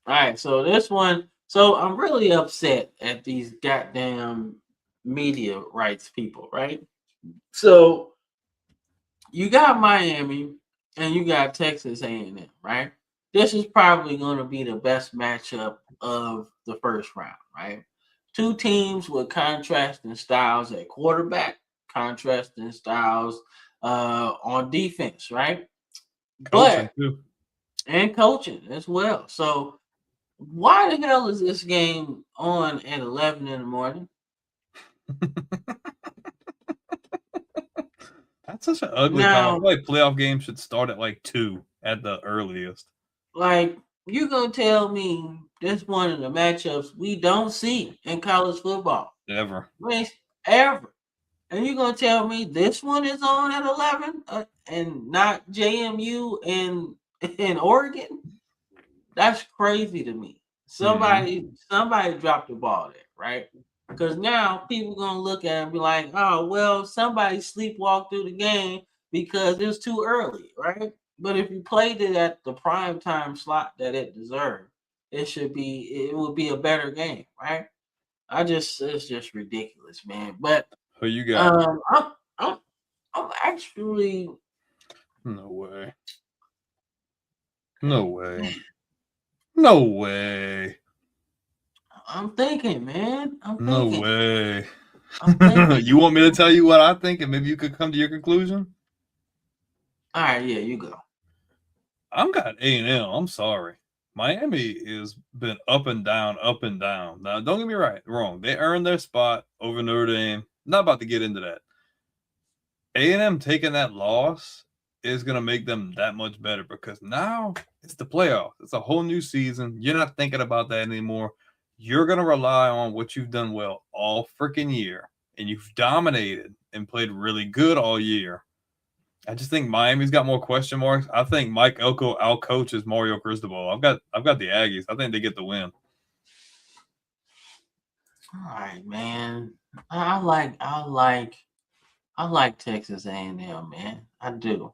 All right, so this one, so I'm really upset at these goddamn media rights people, right? So you got Miami and you got Texas A&M, right? This is probably going to be the best matchup of the first round, right? Two teams with contrasting styles at quarterback, contrasting styles on defense, right? Coaching too. And coaching as well. So why the hell is this game on at 11 in the morning? That's such an ugly time. I feel like playoff games should start at like 2 at the earliest. Like, you gonna tell me this one of the matchups we don't see in college football. Ever. Ever. And you gonna tell me this one is on at 11 and not JMU and Oregon? That's crazy to me. Somebody dropped the ball there, right? Because now people gonna look at it and be like, oh well, somebody sleepwalked through the game because it's too early, right? But if you played it at the prime time slot that it deserved, it would be a better game, right? It's just ridiculous, man. But Who you got? I'm actually. No way. No way. No way. I'm thinking, man. No way. I'm thinking. You want me to tell you what I think, and maybe you could come to your conclusion? All right, yeah, you go. I'm got A&M. I'm sorry. Miami has been up and down, up and down. Now, don't get me wrong. They earned their spot over Notre Dame. Not about to get into that. A&M taking that loss is going to make them that much better because now it's the playoffs. It's a whole new season. You're not thinking about that anymore. You're going to rely on what you've done well all freaking year, and you've dominated and played really good all year. I just think Miami's got more question marks. I think Mike Elko outcoaches Mario Cristobal. I've got the Aggies. I think they get the win. All right, man. I like Texas A&M, man. I do.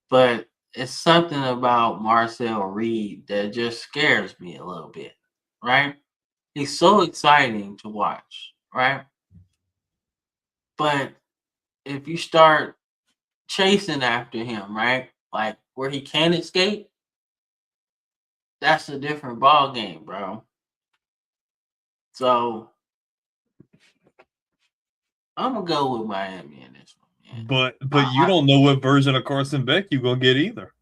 But it's something about Marcel Reed that just scares me a little bit, right? He's so exciting to watch, right? But if you start chasing after him, right? Like where he can't escape, that's a different ball game, bro. So I'm gonna go with Miami in this one, man. But you don't know what version of Carson Beck you're gonna get either.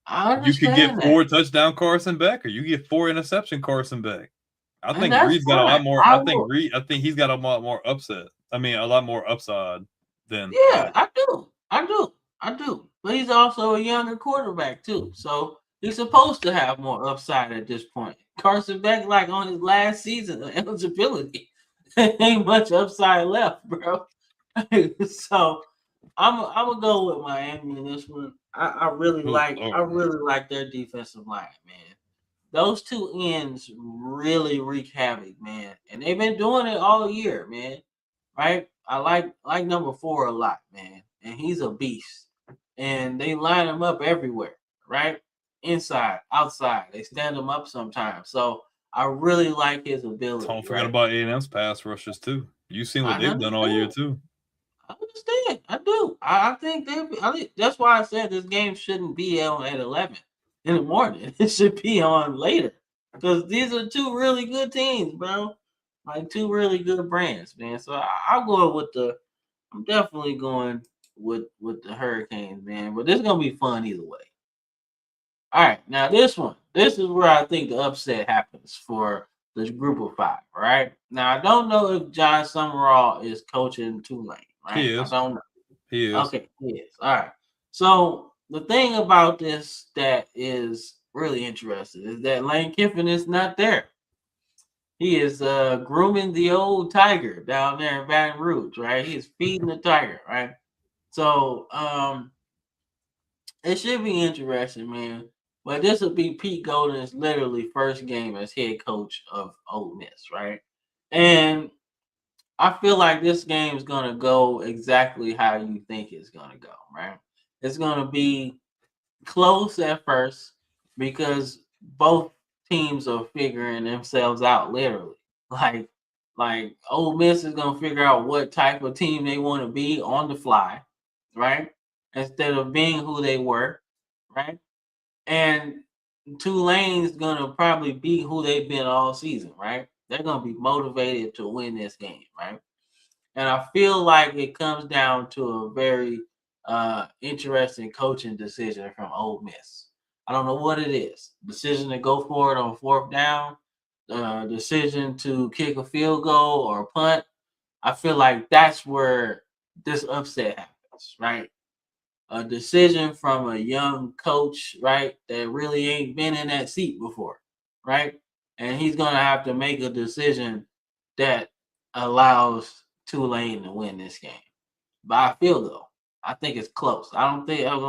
I You could get understand 4 touchdown Carson Beck, or you get 4 interception Carson Beck. I and think that's Reed's got a lot fine. more. I think he's got a lot more upset. I mean, a lot more upside than Yeah, Beck. I do. But he's also a younger quarterback too, so he's supposed to have more upside at this point. Carson Beck, like on his last season of eligibility, ain't much upside left, bro. So I'm gonna go with Miami in this one. I really like their defensive line, man. Those two ends really wreak havoc, man, and they've been doing it all year, man. Right? I like number 4 a lot, man, and he's a beast. And they line him up everywhere, right? Inside, outside, they stand him up sometimes. So I really like his ability. Don't forget about A&M's pass rushes too. You've seen what they've done all year too. I understand. I do. I think that's why I said this game shouldn't be on at 11 in the morning. It should be on later because these are two really good teams, bro. Like two really good brands, man. So I'll go with I'm definitely going with the Hurricanes, man. But this is gonna be fun either way. All right, now this one. This is where I think the upset happens for this group of 5. All right. Now I don't know if John Summerall is coaching Tulane. Right? He is. I don't know. He is. Okay, he is. All right. So the thing about this that is really interesting is that Lane Kiffin is not there. He is grooming the old tiger down there in Baton Rouge, right? He's feeding the tiger, right? So it should be interesting, man. But this will be Pete Golden's literally first game as head coach of Ole Miss, right? And I feel like this game is gonna go exactly how you think it's gonna go, right? It's gonna be close at first because both teams are figuring themselves out literally. Like Ole Miss is gonna figure out what type of team they want to be on the fly, right? Instead of being who they were, right? And Tulane's gonna probably be who they've been all season, right? They're gonna be motivated to win this game, right? And I feel like it comes down to a very interesting coaching decision from Ole Miss. I don't know what it is. Decision to go for it on 4th down, decision to kick a field goal or punt. I feel like that's where this upset happens, right? A decision from a young coach, right, that really ain't been in that seat before, right? And he's going to have to make a decision that allows Tulane to win this game. But I feel though, I think it's close. I don't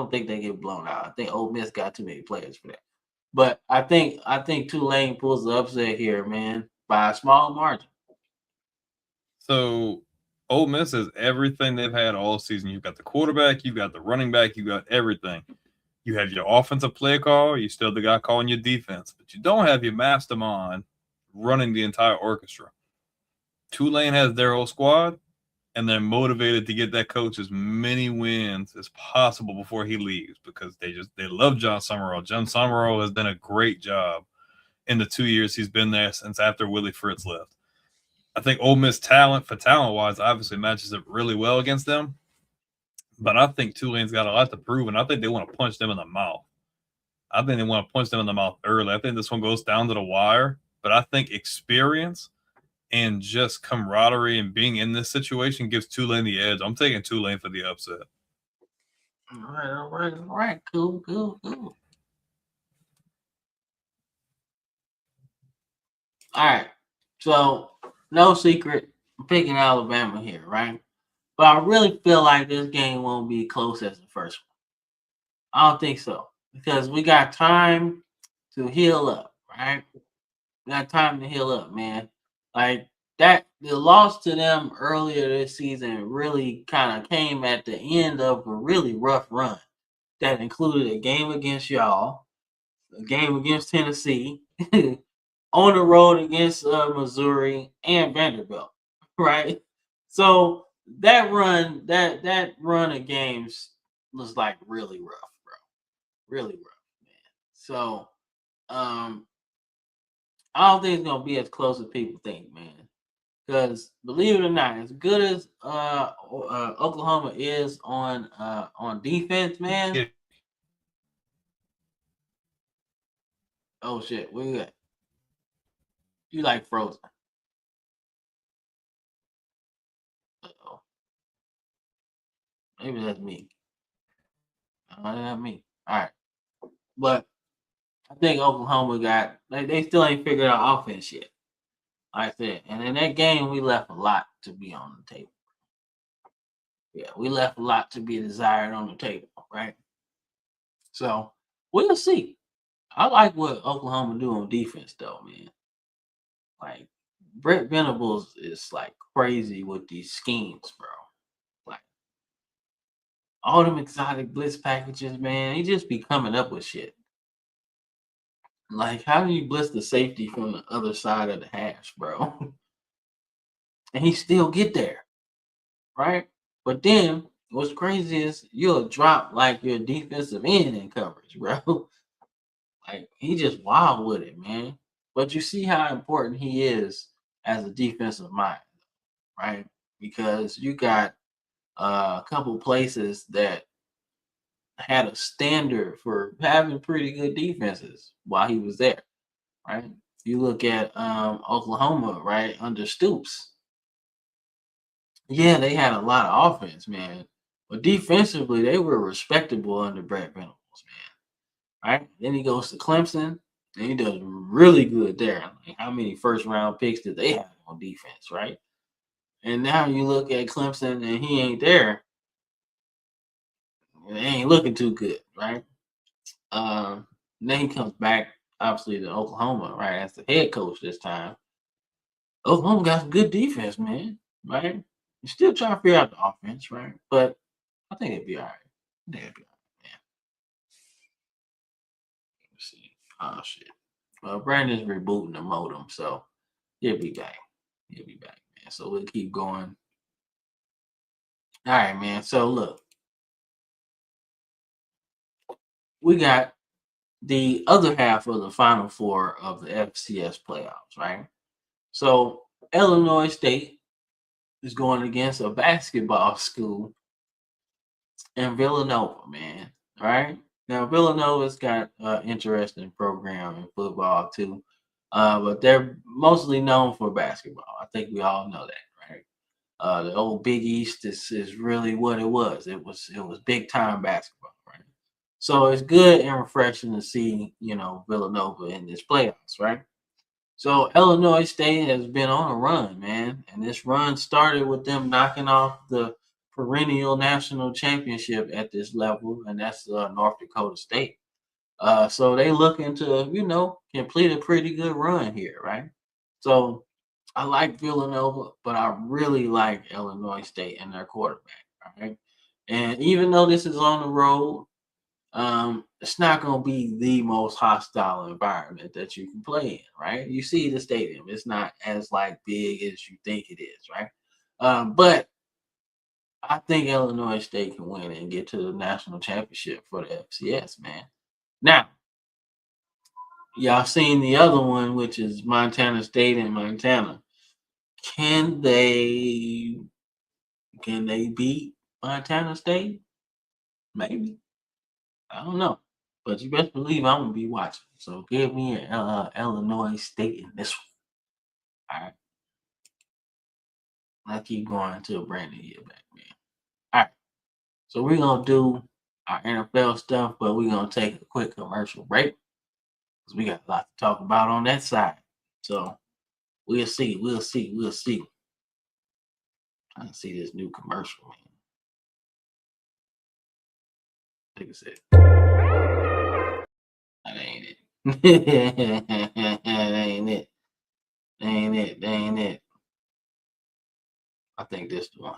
think they get blown out. I think Ole Miss got too many players for that. But I think Tulane pulls the upset here, man, by a small margin. So Ole Miss has everything they've had all season. You've got the quarterback, you've got the running back, you've got everything. You have your offensive play call, you still the guy calling your defense, but you don't have your mastermind running the entire orchestra. Tulane has their whole squad. and they're motivated to get that coach as many wins as possible before he leaves because they love John Summerall. John Summerall has done a great job in the 2 years he's been there since after Willie Fritz left. I think Ole Miss talent wise obviously matches up really well against them, but I think Tulane's got a lot to prove, and I think they want to punch them in the mouth. I think they want to punch them in the mouth early. I think this one goes down to the wire, but I think experience and just camaraderie and being in this situation gives Tulane the edge. I'm taking Tulane for the upset. All right. Cool. All right. So, no secret, I'm picking Alabama here, right? But I really feel like this game won't be close as the first one. I don't think so because we got time to heal up, right? We got time to heal up, man. Like that, the loss to them earlier this season really kind of came at the end of a really rough run that included a game against y'all, a game against Tennessee, on the road against Missouri and Vanderbilt, right? So that run of games was like really rough, bro. Really rough, man. So I don't think it's gonna be as close as people think, man. Because believe it or not, as good as Oklahoma is on defense, man. Yeah. Oh shit, where you at? You like frozen? Uh-oh. Maybe that's me. That's me. All right, but I think Oklahoma got they still ain't figured out offense yet. Like I said, and in that game we left a lot to be on the table. Yeah, we left a lot to be desired on the table, right? So we'll see. I like what Oklahoma do on defense, though, man. Like Brett Venables is like crazy with these schemes, bro. Like all them exotic blitz packages, man. He just be coming up with shit. Like, how do you blitz the safety from the other side of the hash, bro? And he still get there, right? But then what's crazy is you'll drop like your defensive end in coverage, bro. Like he just wild with it, man. But you see how important he is as a defensive mind, right? Because you got a couple places that had a standard for having pretty good defenses while he was there, right? You look at Oklahoma, right, under Stoops. Yeah, they had a lot of offense, man. But defensively, they were respectable under Brett Venables, man. Right? Then he goes to Clemson, and he does really good there. Like, how many first round picks did they have on defense, right? And now you look at Clemson, and he ain't there. It ain't looking too good, right? Then he comes back, obviously, to Oklahoma, right, as the head coach this time. Oklahoma got some good defense, man, right? You're still trying to figure out the offense, right? But I think it'd be all right. I think it'd be all right, man. Let's see. Oh, shit. Well, Brandon's rebooting the modem, so he'll be back. He'll be back, man. So we'll keep going. All right, man. So look, we got the other half of the Final Four of the FCS playoffs, right? So Illinois State is going against a basketball school in Villanova, man. Right now, Villanova's got an interesting program in football too, but they're mostly known for basketball. I think we all know that, right? The old Big East is really what it was. It was big time basketball, right? So it's good and refreshing to see, Villanova in this playoffs, right? So Illinois State has been on a run, man, and this run started with them knocking off the perennial national championship at this level, and that's North Dakota State. So they looking to, complete a pretty good run here, right? So I like Villanova, but I really like Illinois State and their quarterback, right? And even though this is on the road, it's not going to be the most hostile environment that you can play in, right? You see the stadium; it's not as like big as you think it is, right? But I think Illinois State can win and get to the national championship for the FCS, man. Now, y'all seen the other one, which is Montana State and Montana. Can they beat Montana State? Maybe. I don't know. But you best believe I'm gonna be watching. So give me Illinois State in this one. All right. I keep going until Brandon get back, man. All right. So we're gonna do our NFL stuff, but we're gonna take a quick commercial break because we got a lot to talk about on that side. So we'll see. I can see this new commercial, man. Take a sec. That ain't it. That ain't it. I think this the one.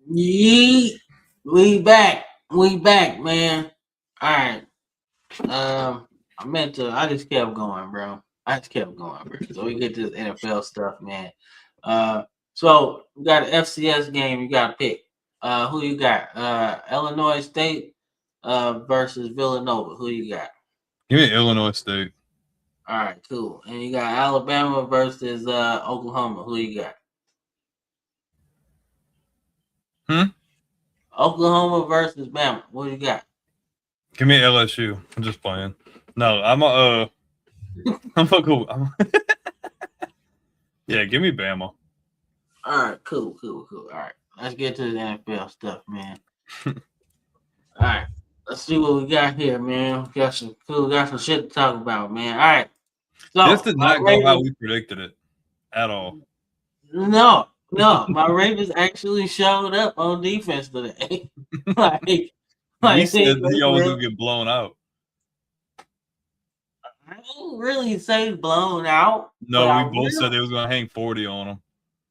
Yeet. We back, man. All right. I just kept going, bro. So we get this NFL stuff, man. So we got an FCS game. You got to pick. Who you got? Illinois State versus Villanova. Who you got? Give me Illinois State. All right, cool. And you got Alabama versus Oklahoma. Who you got? Oklahoma versus Bama. What you got? Give me LSU. I'm just playing. No, I'm cool. Yeah, give me Bama. All right, cool. All right, let's get to the NFL stuff, man. All right, let's see what we got here, man. We got some shit to talk about, man. All right. So This did not go how we predicted it at all. No, my Ravens actually showed up on defense today. like we said he always gonna get blown out. I don't really say blown out. No, we both said they was gonna hang 40 on them.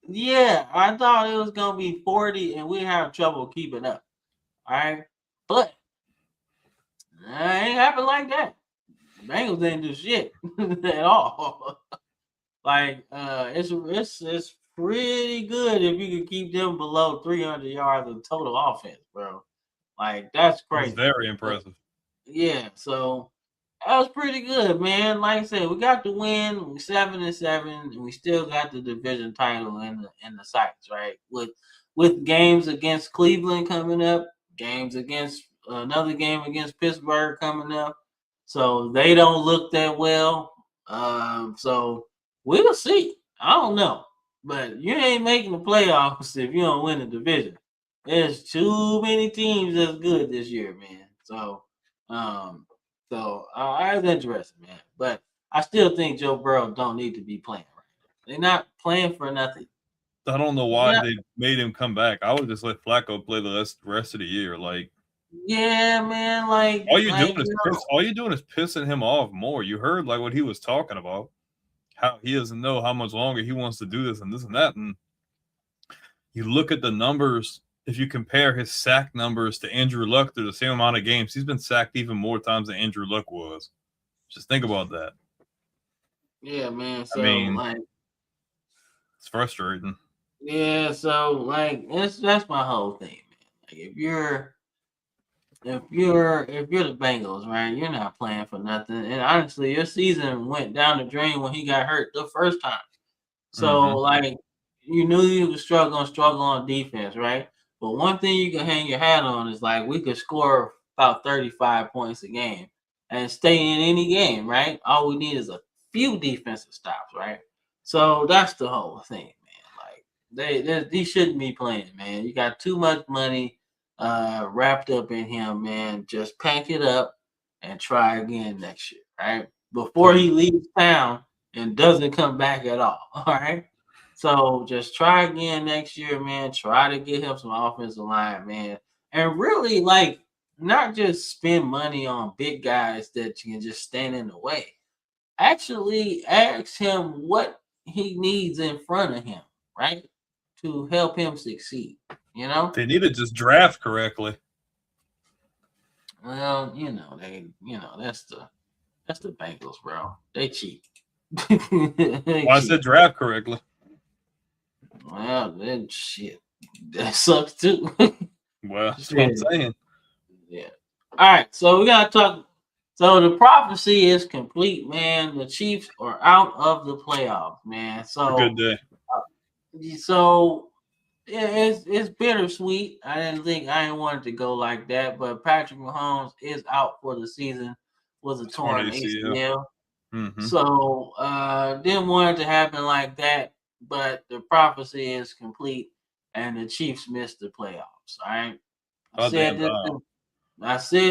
Yeah, I thought it was gonna be 40, and we have trouble keeping up. All right, but it ain't happen like that. Bengals didn't do shit at all. It's pretty good if you can keep them below 300 yards of total offense, bro. Like that's crazy. It's very impressive. Yeah, so that was pretty good, man. Like I said, we got the win. We're 7-7, and we still got the division title in the sights, right? With games against Cleveland coming up, another game against Pittsburgh coming up, so they don't look that well. So we'll see. I don't know, but you ain't making the playoffs if you don't win the division. There's too many teams that's good this year, man. So I was interested, man. But I still think Joe Burrow don't need to be playing right now. They're not playing for nothing. I don't know why Yeah, they made him come back. I would just let Flacco play the rest of the year. Like yeah, man. all you're doing is You know, all you're doing is pissing him off more. You heard like what he was talking about. How he doesn't know how much longer he wants to do this and that. And you look at the numbers. If you compare his sack numbers to Andrew Luck, they're the same amount of games. He's been sacked even more times than Andrew Luck was. Just think about that. yeah, man. I So mean, it's frustrating. yeah, so that's my whole thing, man. Like if you're the Bengals, right, you're not playing for nothing. And honestly, your season went down the drain when he got hurt the first time. So Mm-hmm. you knew you was struggle on defense, right? But one thing you can hang your hat on is like we could score about 35 points a game and stay in any game, right? All we need is a few defensive stops, right? So that's the whole thing, man. Like they shouldn't be playing, man. You got too much money wrapped up in him, man. Just pack it up and try again next year, right? Before he leaves town and doesn't come back at all. All right. So just try again next year, man. Try to get him some offensive line, man. And really, not just spend money on big guys that you can just stand in the way. Actually, ask him what he needs in front of him, right? To help him succeed. You know? They need to just draft correctly. Well, that's the Bengals, bro. They cheap. They I cheap. said draft correctly. Well, then shit. That sucks too. Well, that's what I'm saying. Yeah. All right. So we gotta talk. So the prophecy is complete, man. The Chiefs are out of the playoffs, man. A good day. So yeah, it's bittersweet. I didn't want it to go like that, but Patrick Mahomes is out for the season with a torn ACL. Mm-hmm. So didn't want it to happen like that, but the prophecy is complete and the Chiefs missed the playoffs. All right. I said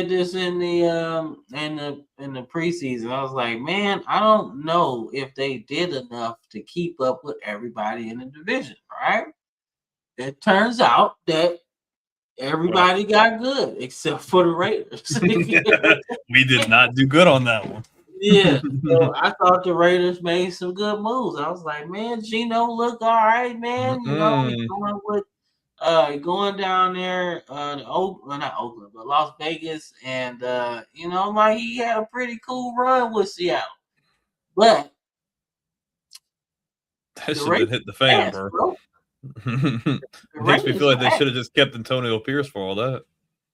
this in the preseason. I was like, man, I don't know if they did enough to keep up with everybody in the division. All right. It turns out that everybody got good except for the Raiders. We did not do good on that one. Yeah, so I thought the Raiders made some good moves. I was like, man, Gino look all right, man. You know, he's going down there not Oakland, but Las Vegas, and he had a pretty cool run with Seattle. But that should have hit the fan, bro. Makes me feel like they should have just kept Antonio Pierce for all that.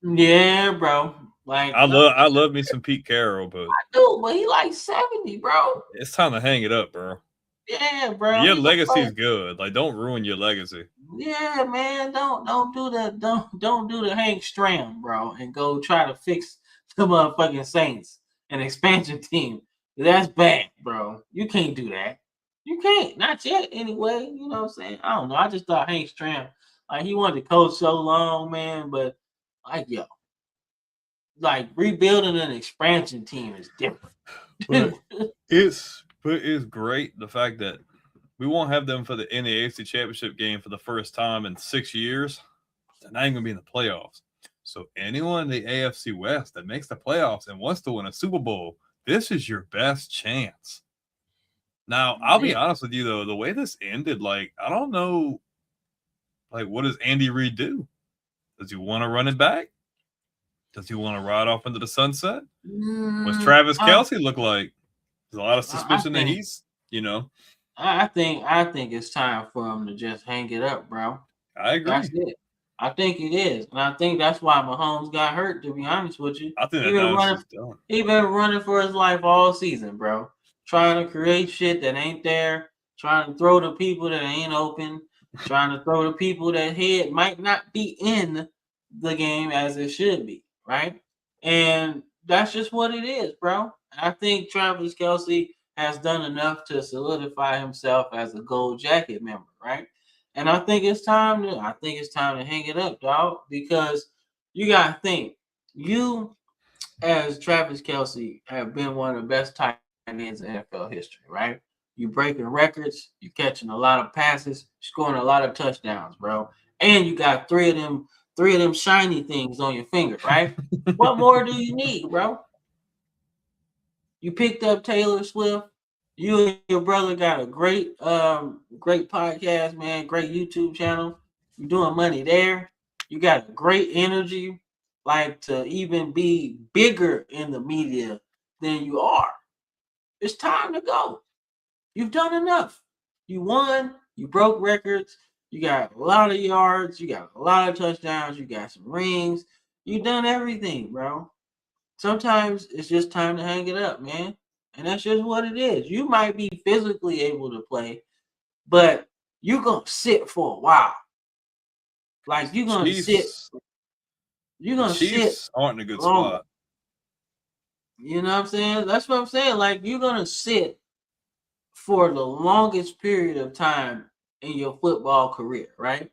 Yeah, bro. Like I love me some Pete Carroll, but I do, but he like 70, bro. It's time to hang it up, bro. Yeah, bro. Your legacy's good. Like, don't ruin your legacy. Yeah, man. Don't do the Hank Stram, bro, and go try to fix the motherfucking Saints and expansion team. That's bad, bro. You can't do that. You can't. Not yet, anyway. You know what I'm saying? I don't know. I just thought Hank Stram, like he wanted to coach so long, man, but rebuilding an expansion team is different. But it's great the fact that we won't have them in the AFC Championship game for the first time in 6 years. They're not even going to be in the playoffs. So anyone in the AFC West that makes the playoffs and wants to win a Super Bowl, this is your best chance. Now, I'll be honest with you, though. The way this ended, I don't know, what does Andy Reid do? Does he want to run it back? Does he want to ride off into the sunset? What's Travis Kelce look like? There's a lot of suspicion that he's, I think it's time for him to just hang it up, bro. I agree. That's it. I think it is, and I think that's why Mahomes got hurt. To be honest with you, I think he been running for his life all season, bro. Trying to create shit that ain't there. Trying to throw to people that ain't open. Trying to throw to people that head might not be in the game as it should be, right? And that's just what it is, bro. I think Travis Kelce has done enough to solidify himself as a gold jacket member, right? And I think it's time to hang it up, dog, because you gotta think, you as Travis Kelce have been one of the best tight ends in NFL history, right? you breaking records, you catching a lot of passes, scoring a lot of touchdowns, bro. And you got three of them shiny things on your finger, right? What more do you need, bro? You picked up Taylor Swift. You and your brother got a great podcast, man. Great YouTube channel. You're doing money there. You got great energy, like to even be bigger in the media than you are. It's time to go. You've done enough. You won. You broke records. You got a lot of yards. You got a lot of touchdowns. You got some rings. You done everything, bro. Sometimes it's just time to hang it up, man. And that's just what it is. You might be physically able to play, but you're going to sit for a while. Like you're going to sit. You're going to sit. Chiefs aren't in a good longer. spot. You know what I'm saying? That's what I'm saying. Like you're going to sit for the longest period of time in your football career, right?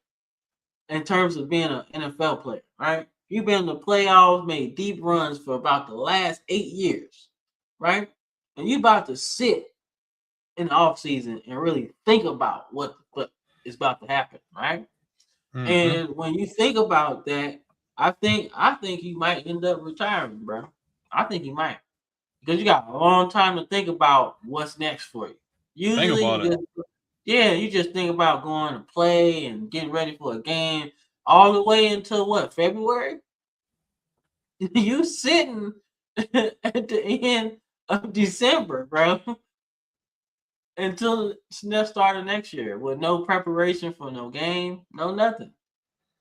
In terms of being an NFL player, right? You've been in the playoffs, made deep runs for about the last 8 years, right? And you about to sit in the offseason and really think about what is about to happen, right? Mm-hmm. And when you think about that, I think he might end up retiring, bro. I think he might. Because you got a long time to think about what's next for you. Usually, you just think about going to play and getting ready for a game all the way until what, February? You sitting at the end of December, bro, until the start of next year with no preparation for no game, no nothing.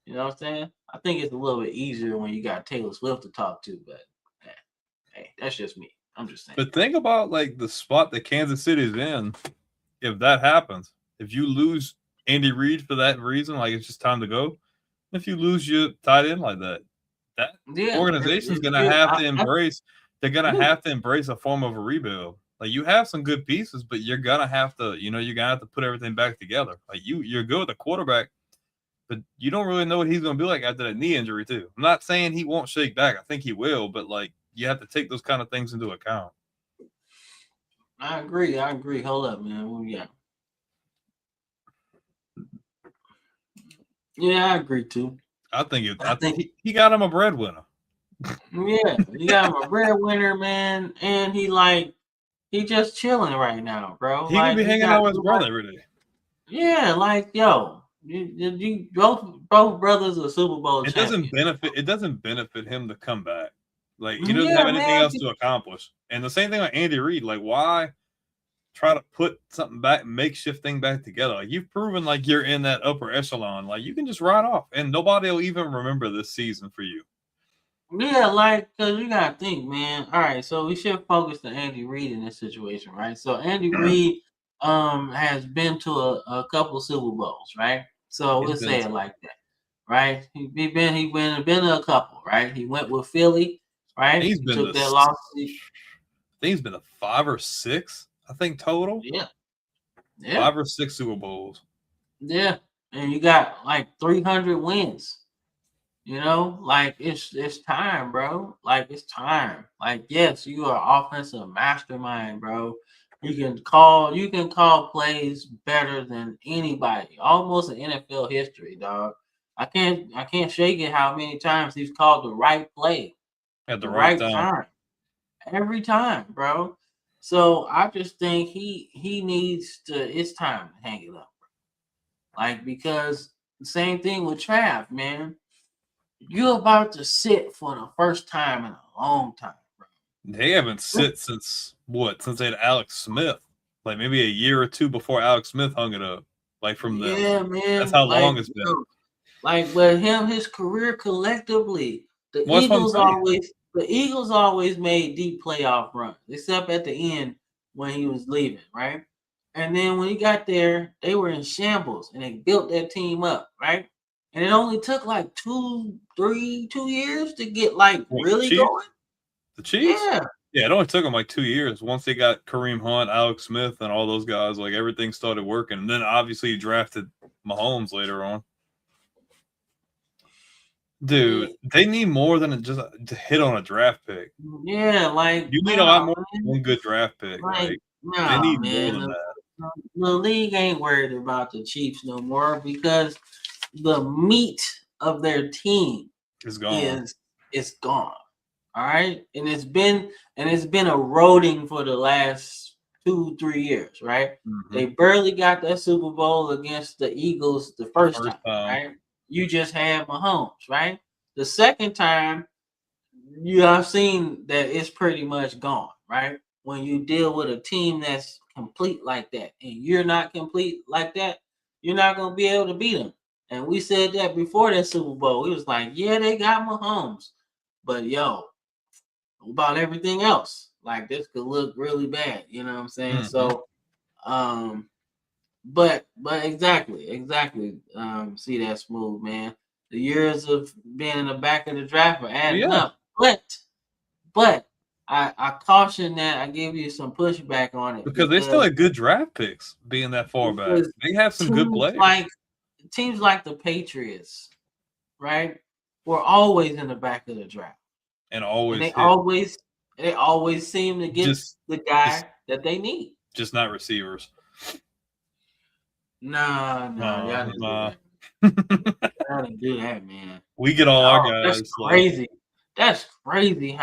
You know what I'm saying? I think it's a little bit easier when you got Taylor Swift to talk to, but hey, that's just me. I'm just saying. But think about like the spot that Kansas City's in. If that happens, if you lose Andy Reid for that reason, like it's just time to go. If you lose your tight end like that organization's going to have to embrace. They're going to have to embrace a form of a rebuild. Like you have some good pieces, but you're going to have to, you're going to have to put everything back together. Like you're good with the quarterback, but you don't really know what he's going to be like after that knee injury too. I'm not saying he won't shake back. I think he will, but like you have to take those kind of things into account. I agree. Hold up, man. What we got? Yeah, I agree too. I think he got him a breadwinner. Yeah, he got him a breadwinner, man, and he just chilling right now, bro. He could be hanging out with his brother every day. Yeah, like yo, you both brothers are Super Bowl champions. It doesn't benefit him to come back. Like he doesn't have anything else to accomplish. And the same thing with Andy Reid. Like why try to put something back, makeshift thing back together? Like you've proven like you're in that upper echelon. Like you can just ride off, and nobody will even remember this season for you. Yeah, like because you gotta think, man. All right, so we should focus on Andy Reid in this situation, right? So Andy Reid has been to a couple Super Bowls, right? So we'll say it like that, right? He's been to a couple, right? He went with Philly, right? He's been took that loss. I think he's been to 5 or 6, I think total. Yeah. 5 or 6 Super Bowls. Yeah, and you got like 300 wins. You know, like it's time, bro. Like it's time. Like yes, you are offensive mastermind, bro. You can call plays better than anybody, almost in NFL history, dog. I can't shake it how many times he's called the right play at the right time. Every time, bro. So I just think he needs to. It's time to hang it up, bro. Like because the same thing with Trav, man. You're about to sit for the first time in a long time, bro. They haven't sit since they had Alex Smith. Like maybe a year or two before Alex Smith hung it up. Like from them. Yeah, man. That's how long it's been. Like with his career collectively, the Eagles always made deep playoff runs, except at the end when he was leaving, right? And then when he got there, they were in shambles and they built that team up, right? And it only took like 2 years to get like really going. The Chiefs? Yeah, it only took them like 2 years. Once they got Kareem Hunt, Alex Smith, and all those guys, like everything started working. And then obviously you drafted Mahomes later on. Dude, they need more than just to hit on a draft pick. Yeah, like you need a lot more than one good draft pick. Like they need more than that. The league ain't worried about the Chiefs no more because the meat of their team It's gone. is gone. All right, and it's been eroding for the last 2-3 years. Right, they barely got that Super Bowl against the Eagles the first time. Right, you just had Mahomes. Right, the second time you have seen that it's pretty much gone. Right, when you deal with a team that's complete like that, and you're not complete like that, you're not gonna be able to beat them. And we said that before that Super Bowl. We was like, yeah, they got Mahomes, but yo, about everything else. Like this could look really bad, you know what I'm saying? So but exactly. See that smooth, man. The years of being in the back of the draft are adding up. But I caution that I give you some pushback on it because they still had good draft picks being that far back. They have some good players. Teams like the Patriots, right, were always in the back of the draft. And they always seem to get the guy that they need. Just not receivers. Nah. Y'all didn't do that, man. We get all our guys. That's crazy. That's crazy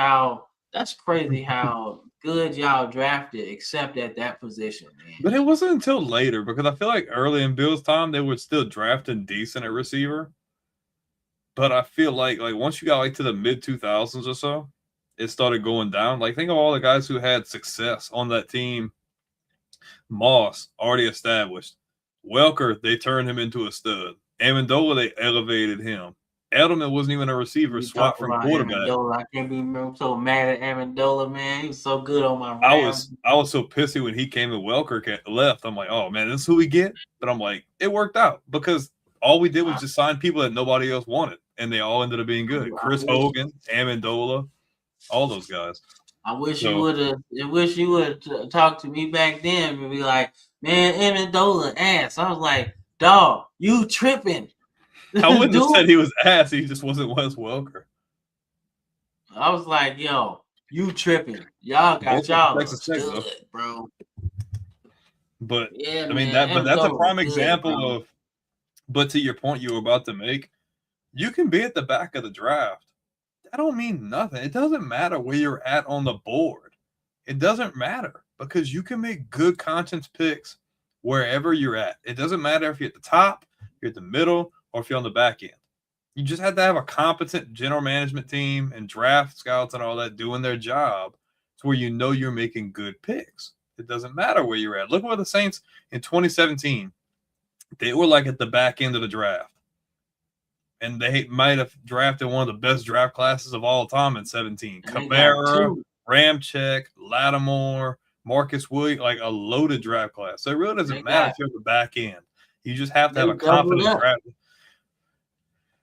how good y'all drafted, except at that position, man. But it wasn't until later because I feel like early in Bill's time they were still drafting decent at receiver. But I feel like once you got to the mid 2000s or so, it started going down. Like, think of all the guys who had success on that team. Moss, already established. Welker, they turned him into a stud. Amendola, they elevated him. Edelman wasn't even a receiver, swap from quarterback. Amendola. I can't be so mad at Amendola, man. He was so good on my Rams. I was so pissy when he came and Welker left. I'm like, oh, man, this is who we get? But I'm like, it worked out because all we did was just sign people that nobody else wanted, and they all ended up being good. Chris Hogan, Amendola, all those guys. I wish you would talk to me back then and be like, man, Amendola ass. I was like, dog, you tripping. I wouldn't have said he was ass. He just wasn't Wes Welker. I was like, yo, you tripping. Y'all got y'all good, bro. But yeah, I mean that's a prime example of. But to your point you were about to make, you can be at the back of the draft. That don't mean nothing. It doesn't matter where you're at on the board. It doesn't matter because you can make good conscience picks wherever you're at. It doesn't matter if you're at the top, you're at the middle, or if you're on the back end. You just have to have a competent general management team and draft scouts and all that doing their job to where you know you're making good picks. It doesn't matter where you're at. Look where the Saints in 2017, they were like at the back end of the draft. And they might have drafted one of the best draft classes of all time in 17. Kamara, Ramczyk, Lattimore, Marcus Williams, like a loaded draft class. So it really doesn't matter if you're at the back end. You just have to have a confident draft.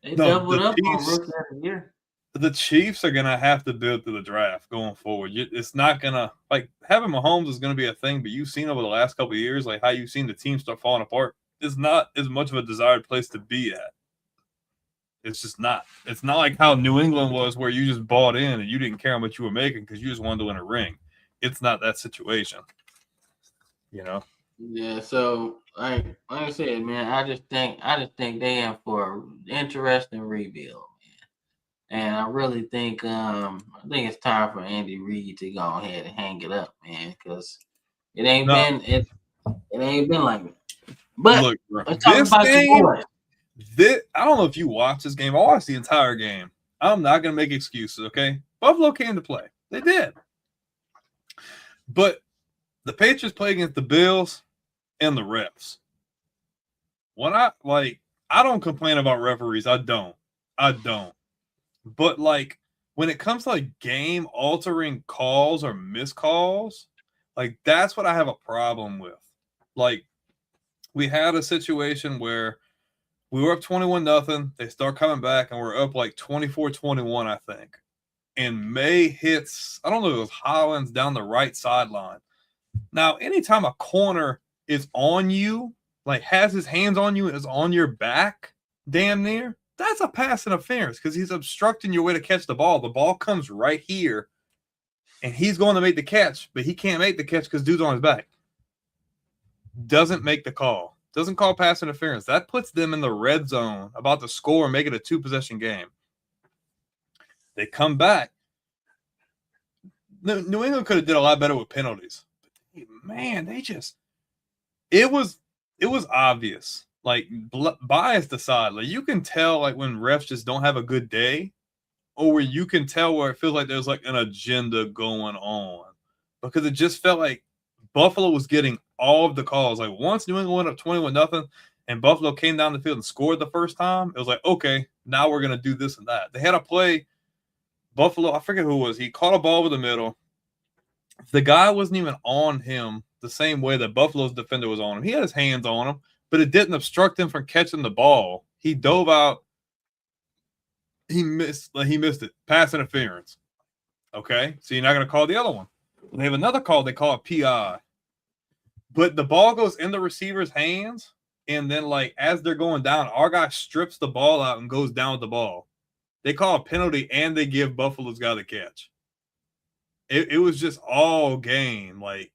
They doubled up on rookie of the year. The Chiefs are going to have to build through the draft going forward. It's not going to – like having Mahomes is going to be a thing, but you've seen over the last couple of years like how you've seen the team start falling apart. It's not as much of a desired place to be at. It's just not. It's not like how New England was where you just bought in and you didn't care how much you were making because you just wanted to win a ring. It's not that situation, you know? Yeah, so like I said, man, I just think they have for an interesting rebuild, man. And I really think it's time for Andy Reid to go ahead and hang it up, man, because it ain't been like that. But look, bro, let's talk about the boys. I don't know if you watched this game. I watched the entire game. I'm not going to make excuses, okay? Buffalo came to play. They did. But the Patriots play against the Bills and the refs. I don't complain about referees. I don't. But, when it comes to, game-altering calls or miscalls, that's what I have a problem with. We had a situation where we were up 21-0. They start coming back, and we're up 24-21, I think. And May hits, I don't know if it was Hollins down the right sideline. Now, anytime a corner is on you, has his hands on you and is on your back, damn near, that's a pass interference because he's obstructing your way to catch the ball. The ball comes right here, and he's going to make the catch, but he can't make the catch because dude's on his back. doesn't make the call, doesn't call pass interference. That puts them in the red zone, about to score and make it a 2-possession game. They come back. New England could have did a lot better with penalties. Man, it was obvious. Like, biased aside, like, you can tell, like, when refs just don't have a good day, or where you can tell where it feels like there's like an agenda going on, because it just felt like Buffalo was getting all of the calls. Like, once New England went up 21-0 and Buffalo came down the field and scored the first time, it was like, okay, now we're going to do this and that. They had a play, Buffalo, I forget who it was. He caught a ball over the middle. The guy wasn't even on him the same way that Buffalo's defender was on him. He had his hands on him, but it didn't obstruct him from catching the ball. He dove out. He missed it. Pass interference. Okay, so you're not going to call the other one. When they have another call, they call it PI. But the ball goes in the receiver's hands, and then, like, as they're going down, our guy strips the ball out and goes down with the ball. They call a penalty, and they give Buffalo's guy the catch. It was just all game. Like,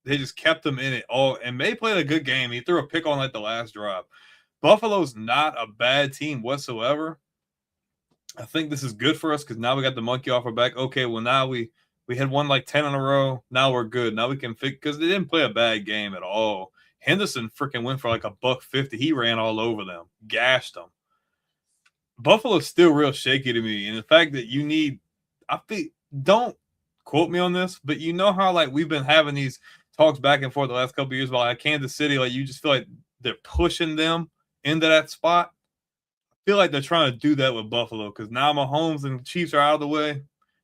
they just kept him in it all. And May played a good game. He threw a pick on, like, the last drive. Buffalo's not a bad team whatsoever. I think this is good for us because now we got the monkey off our back. Okay, well, now we had won like 10 in a row. Now we're good. Now we can fix, because they didn't play a bad game at all. Henderson freaking went for like $150. He ran all over them, gashed them. Buffalo's still real shaky to me. And the fact that you need, don't quote me on this, but you know how, like, we've been having these talks back and forth the last couple of years about, like, Kansas City, like, you just feel like they're pushing them into that spot. Feel like they're trying to do that with Buffalo, because now Mahomes and the Chiefs are out of the way.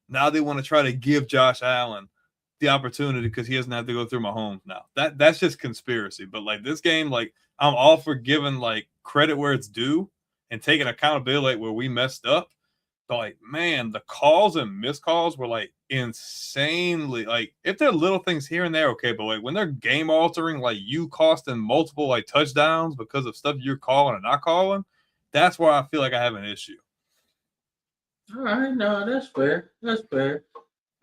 Now they want to try to give Josh Allen the opportunity because he doesn't have to go through Mahomes now. That's just conspiracy. But, like, this game, like, I'm all for giving, like, credit where it's due and taking accountability, like, where we messed up. But, like, man, the calls and missed calls were, like, insanely, like, if they're little things here and there, okay, but, like, when they're game altering, like, you costing multiple, like, touchdowns because of stuff you're calling or not calling, that's where I feel like I have an issue. All right, no, that's fair. That's fair.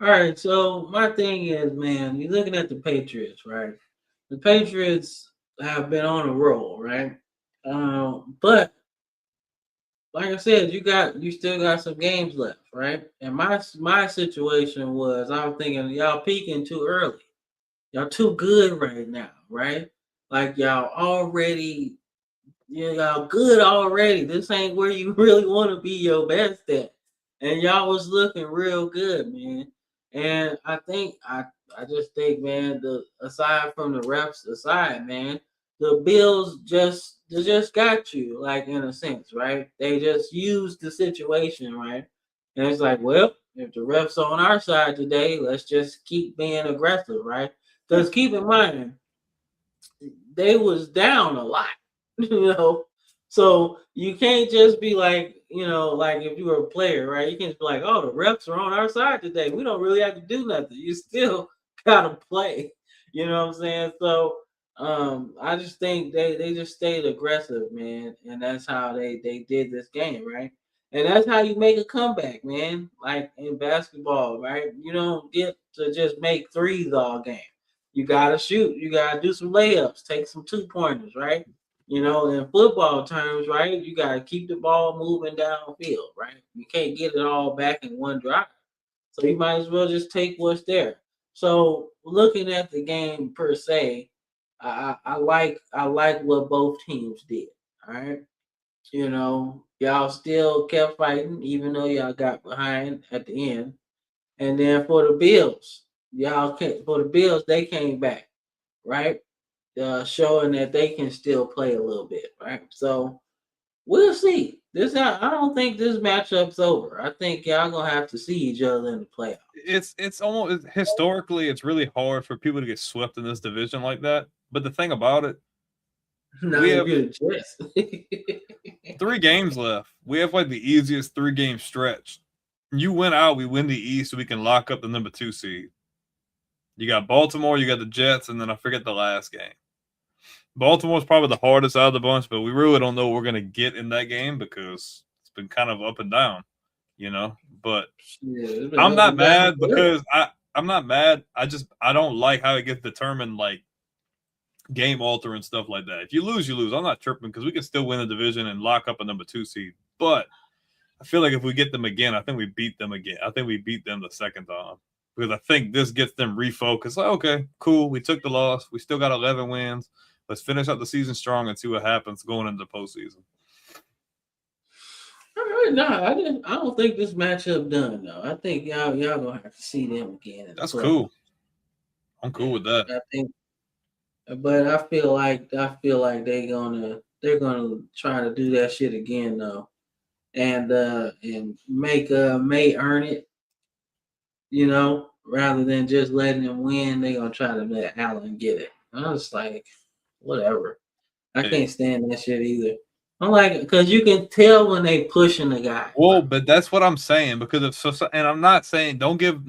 All right, so my thing is, man, you're looking at the Patriots, right? The Patriots have been on a roll, right? But like I said, you still got some games left, right? And my situation was, I was thinking y'all peaking too early. Y'all too good right now, right? Like, y'all good already. This ain't where you really want to be your best at. And y'all was looking real good, man. And I just think, man, aside from the refs aside, man, the Bills they just got you, like, in a sense, right? They just used the situation, right? And it's like, well, if the refs on our side today, let's just keep being aggressive, right? Because keep in mind, they was down a lot, you know. So you can't just be like, like if you were a player, right? You can't just be like, oh, the refs are on our side today. We don't really have to do nothing. You still gotta play. You know what I'm saying? So I just think they just stayed aggressive, man, and that's how they did this game, right? And that's how you make a comeback, man. Like in basketball, right? You don't get to just make threes all game. You gotta shoot. You gotta do some layups, take some 2-pointers, right? In football terms, right? You gotta keep the ball moving downfield, right? You can't get it all back in one drive. So you might as well just take what's there. So looking at the game per se, I like what both teams did. All right. Y'all still kept fighting, even though y'all got behind at the end. And then for the Bills, they came back, right? Showing that they can still play a little bit, right? So we'll see. I don't think this matchup's over. I think y'all gonna have to see each other in the playoffs. It's almost, historically, it's really hard for people to get swept in this division like that. But the thing about it, we have 3 games left. We have, like, the easiest 3-game stretch. You win out, we win the East, so we can lock up the number 2 seed. You got Baltimore, you got the Jets, and then I forget the last game. Baltimore's probably the hardest out of the bunch, but we really don't know what we're going to get in that game because it's been kind of up and down, But Yeah, I'm not mad because I'm not mad. I don't like how it gets determined, like, game altering stuff like that. If you lose, you lose. I'm not tripping because we can still win the division and lock up a number 2 seed. But I feel like if we get them again, I think we beat them again. I think we beat them the second time because I think this gets them refocused. Like, okay, cool. We took the loss. We still got 11 wins. Let's finish up the season strong and see what happens going into the postseason. All right, I don't think this matchup done though. I think y'all gonna have to see them again. That's cool. I'm cool with that. I think, but I feel like they're gonna try to do that shit again though, and make May earn it. You know, rather than just letting him win, they're gonna try to let Allen get it. I was like, whatever. I can't stand that shit either. I'm like, because you can tell when they pushing the guy. Well, but that's what I'm saying because and I'm not saying don't give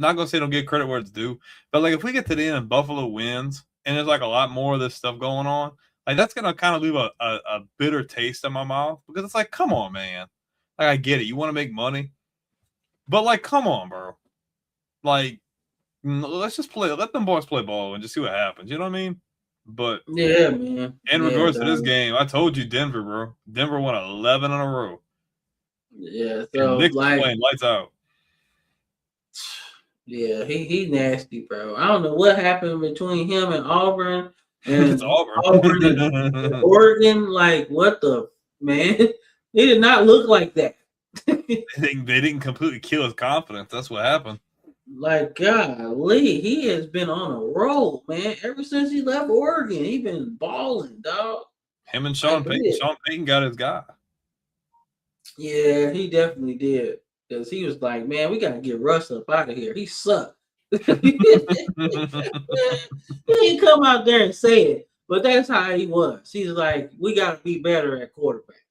credit where it's due, but like if we get to the end and Buffalo wins and there's like a lot more of this stuff going on, like that's gonna kind of leave a bitter taste in my mouth because it's like, come on, man. Like I get it, you want to make money, but like, come on, bro. Like, let's just let them boys play ball and just see what happens. You know what I mean? But yeah, man. In regards to this game, I told you Denver, bro. Denver won 11 in a row. Yeah, so and Nick's like playing lights out. Yeah, he nasty, bro. I don't know what happened between him and Auburn and Auburn and Oregon. Like, what the man? He did not look like that. They didn't completely kill his confidence. That's what happened. Like, golly, he has been on a roll, man. Ever since he left Oregon, he been balling, dog. Him and Sean Payton. Sean Payton got his guy. Yeah, he definitely did. Because he was like, man, we got to get Russ up out of here. He sucked. He didn't come out there and say it, but that's how he was. He's like, we got to be better at quarterback.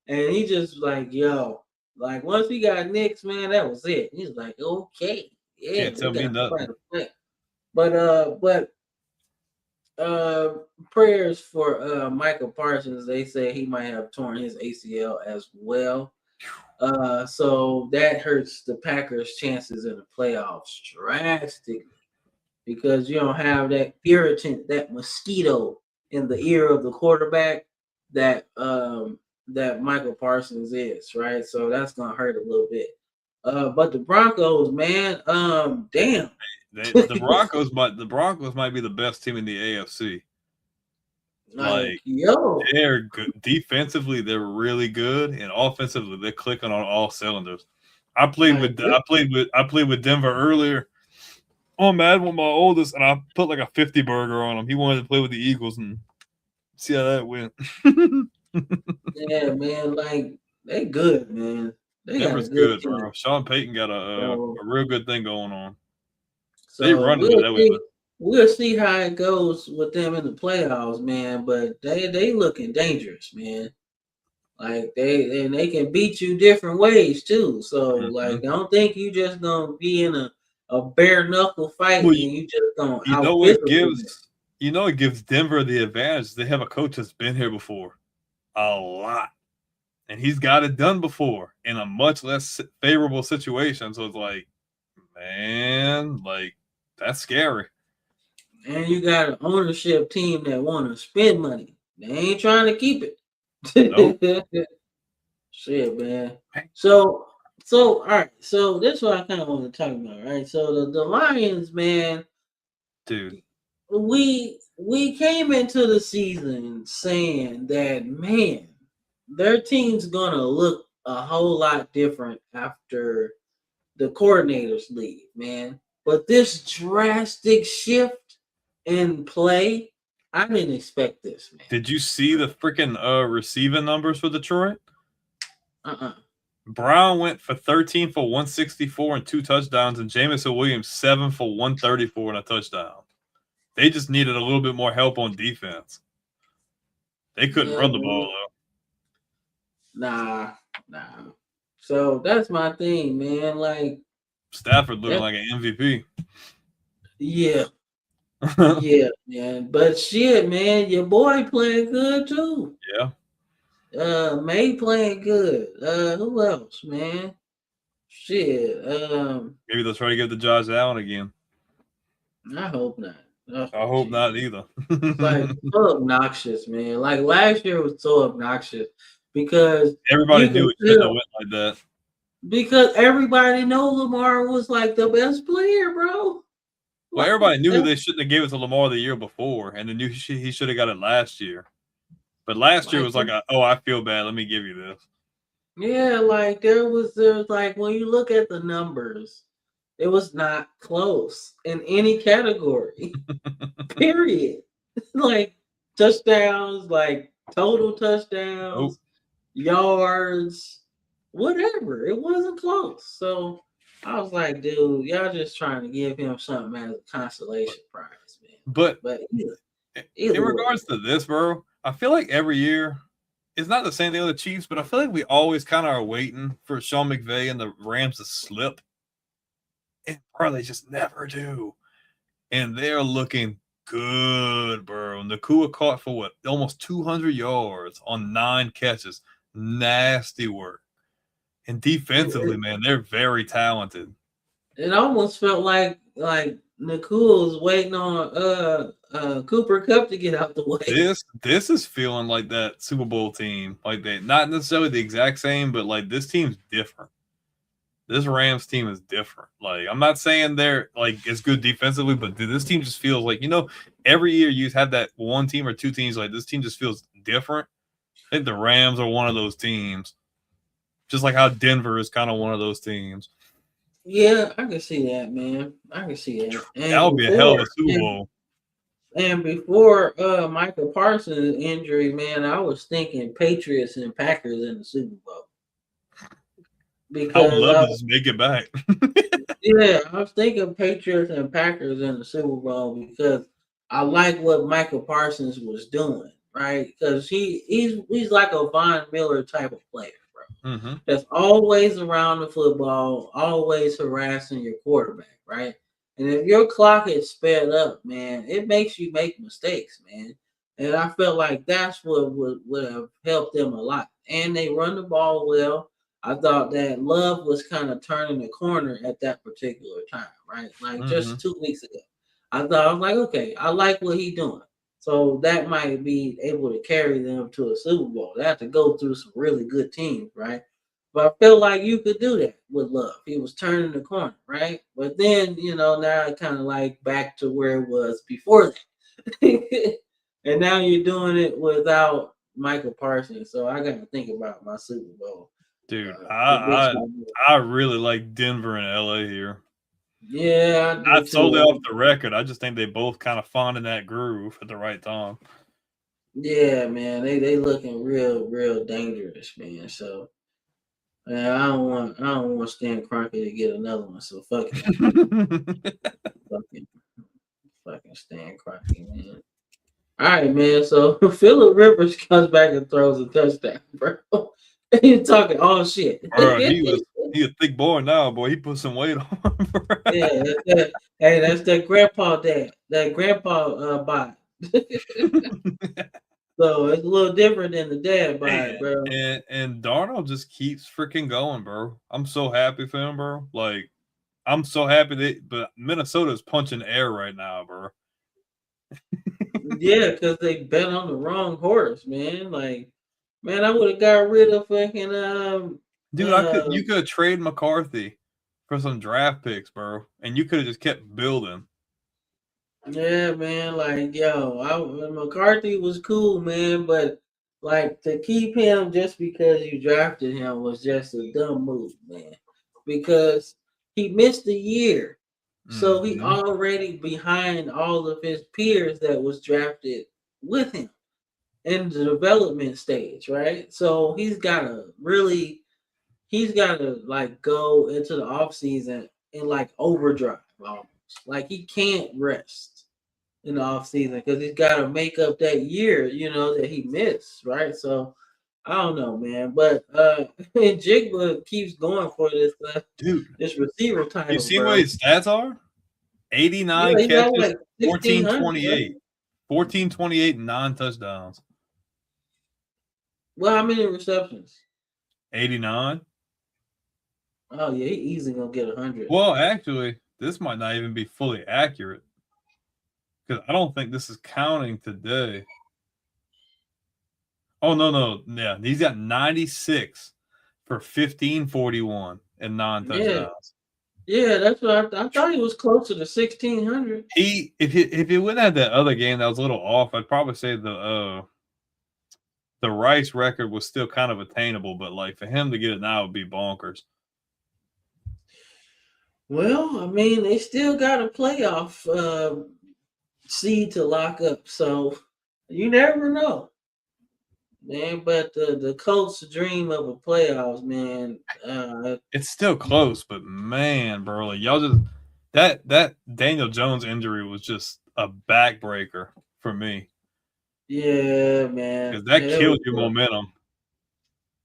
And he just like, yo, like once he got Knicks, man, that was it. He's like, okay. Yeah, can't tell me nothing. But prayers for Michael Parsons. They say he might have torn his ACL as well. So that hurts the Packers' chances in the playoffs drastically because you don't have that irritant, that mosquito in the ear of the quarterback that Michael Parsons is, right? So that's gonna hurt a little bit. But the Broncos, man, damn. The Broncos might be the best team in the AFC. Like, they're good defensively, they're really good, and offensively, they're clicking on all cylinders. I played with Denver earlier on Madden with my oldest, and I put like a 50 burger on him. He wanted to play with the Eagles and see how that went. Yeah, man, like they good, man. Denver's good, bro. Sean Payton got a real good thing going on. So they run it that way. We'll see how it goes with them in the playoffs, man. But they looking dangerous, man. Like they can beat you different ways too. So like, don't think you just gonna be in a bare knuckle fight and you just gonna it gives Denver the advantage. They have a coach that's been here before, a lot, and he's got it done before in a much less favorable situation. So it's like, man, like that's scary. And you got an ownership team that want to spend money. They ain't trying to keep it. Nope. Shit, man. So all right. So that's what I kind of want to talk about, right? So the Lions, man, dude, we came into the season saying that, man, their team's gonna look a whole lot different after the coordinators leave, man. But this drastic shift in play, I didn't expect this, man. Did you see the freaking receiving numbers for Detroit? Brown went for 13 for 164 and 2 touchdowns, and Jamison Williams 7 for 134 and a touchdown. They just needed a little bit more help on defense. They couldn't run the ball though. Nah. So that's my thing, man. Like Stafford looking like an MVP. Yeah. Yeah, man. But shit, man, your boy playing good too. Yeah. May playing good. Who else, man? Shit. Maybe they'll try to give it to Josh Allen again. I hope not. Oh, I hope geez. not either. Like so obnoxious, man. Like last year was so obnoxious because Everybody you knew could it shouldn't have tell went like that. because everybody know Lamar was like the best player, bro. Well, Like everybody knew that, they shouldn't have gave it to Lamar the year before, and then knew he should have got it last year. But last year like was like, oh, I feel bad. Let me give you this. yeah, like there was like when you look at the numbers, it was not close in any category. Period. Like touchdowns, like total Nope. touchdowns, yards, whatever. It wasn't close. So I was like, dude, y'all just trying to give him something as a consolation prize, man. But But in either way, regards to this, bro, I feel like every year it's not the same thing with the Chiefs, but I feel like we always kind of are waiting for Sean McVay and the Rams to slip, and bro, they just never do. And they're looking good, bro. Nakua caught for what, almost 200 yards on 9 catches. Nasty work. And defensively, it, man, they're very talented. it almost felt like Nicole was waiting on Cooper Cup to get out the way. This is feeling like that Super Bowl team. Like they not necessarily the exact same, but like this team's different. This Rams team is different. Like I'm not saying they're like as good defensively, but this team just feels like, every year you have that one team or two teams, like this team just feels different. I think the Rams are one of those teams. Just like how Denver is kind of one of those teams. Yeah, I can see that, man. I can see that. That would be a hell of a Super Bowl. And before Michael Parsons' injury, man, I was thinking Patriots and Packers in the Super Bowl I would because love to just make it back. yeah, I was thinking Patriots and Packers in the Super Bowl because I like what Michael Parsons was doing, right? Because he's like a Von Miller type of player, bro. Mm-hmm. That's always around the football, always harassing your quarterback, right? And if your clock is sped up, man, it makes you make mistakes, man. And I felt like that's what would have helped them a lot. And they run the ball well. I thought that Love was kind of turning the corner at that particular time, right? Like Mm-hmm. just 2 weeks ago. I was like, okay, I like what he doing. So that might be able to carry them to a Super Bowl. They have to go through some really good teams, right? But I feel like you could do that with Love. He was turning the corner, right? But then, now it kind of like back to where it was before that. And now you're doing it without Michael Parsons. So I got to think about my Super Bowl. Dude, Prediction. I really like Denver and LA here. Yeah, I do Not solely off too. the record. I just think they both kind of found in that groove at the right time. Yeah, man, they looking real dangerous, man. So man, I don't want Stan Kroenke to get another one. So fuck him, fucking fucking Stan Kroenke, man. All right, man. So Phillip Rivers comes back and throws a touchdown, bro. You talking all shit. Bro, he a thick boy now, boy. He put some weight on. Yeah, that's that. Hey, that's that grandpa dad, that grandpa bot. So it's a little different than the dad bod, bro. and Darnold just keeps freaking going, bro. I'm so happy for him, bro. Like I'm so happy but Minnesota's punching air right now, bro. Yeah, because they bet on the wrong horse, man. Like, man, I would have got rid of fucking Dude, you could trade McCarthy for some draft picks, bro, and you could have just kept building. yeah, man. Like, yo, McCarthy was cool, man, but like to keep him just because you drafted him was just a dumb move, man. Because he missed a year. So he Mm-hmm. already behind all of his peers that was drafted with him in the development stage, right? So he's gotta like go into the off season in like overdrive almost. Like he can't rest in the off season because he's gotta make up that year, that he missed, right? So I don't know, man. But and Jigba keeps going for Dude, this receiver you title, see what bro. his stats are? 89 Yeah, he got catches, like 14 1,600, bro. 28. 14 28, 9 touchdowns. Well, how many receptions? 89. Oh yeah, he easily gonna get 100. Well, actually, this might not even be fully accurate. Because I don't think this is counting today. Oh, no. Yeah, he's got 96 for 1541 and 9 Yeah, touchdowns. yeah, that's what I thought he was closer to 1,600. If he wouldn't have that other game that was a little off, I'd probably say the Rice record was still kind of attainable, but like for him to get it now would be bonkers. Well, I mean, they still got a playoff seed to lock up, so you never know, man. But the Colts' dream of a playoffs, man. It's still close, but man, bro, like y'all just that Daniel Jones injury was just a backbreaker for me Yeah, man. because that It was, killed your momentum.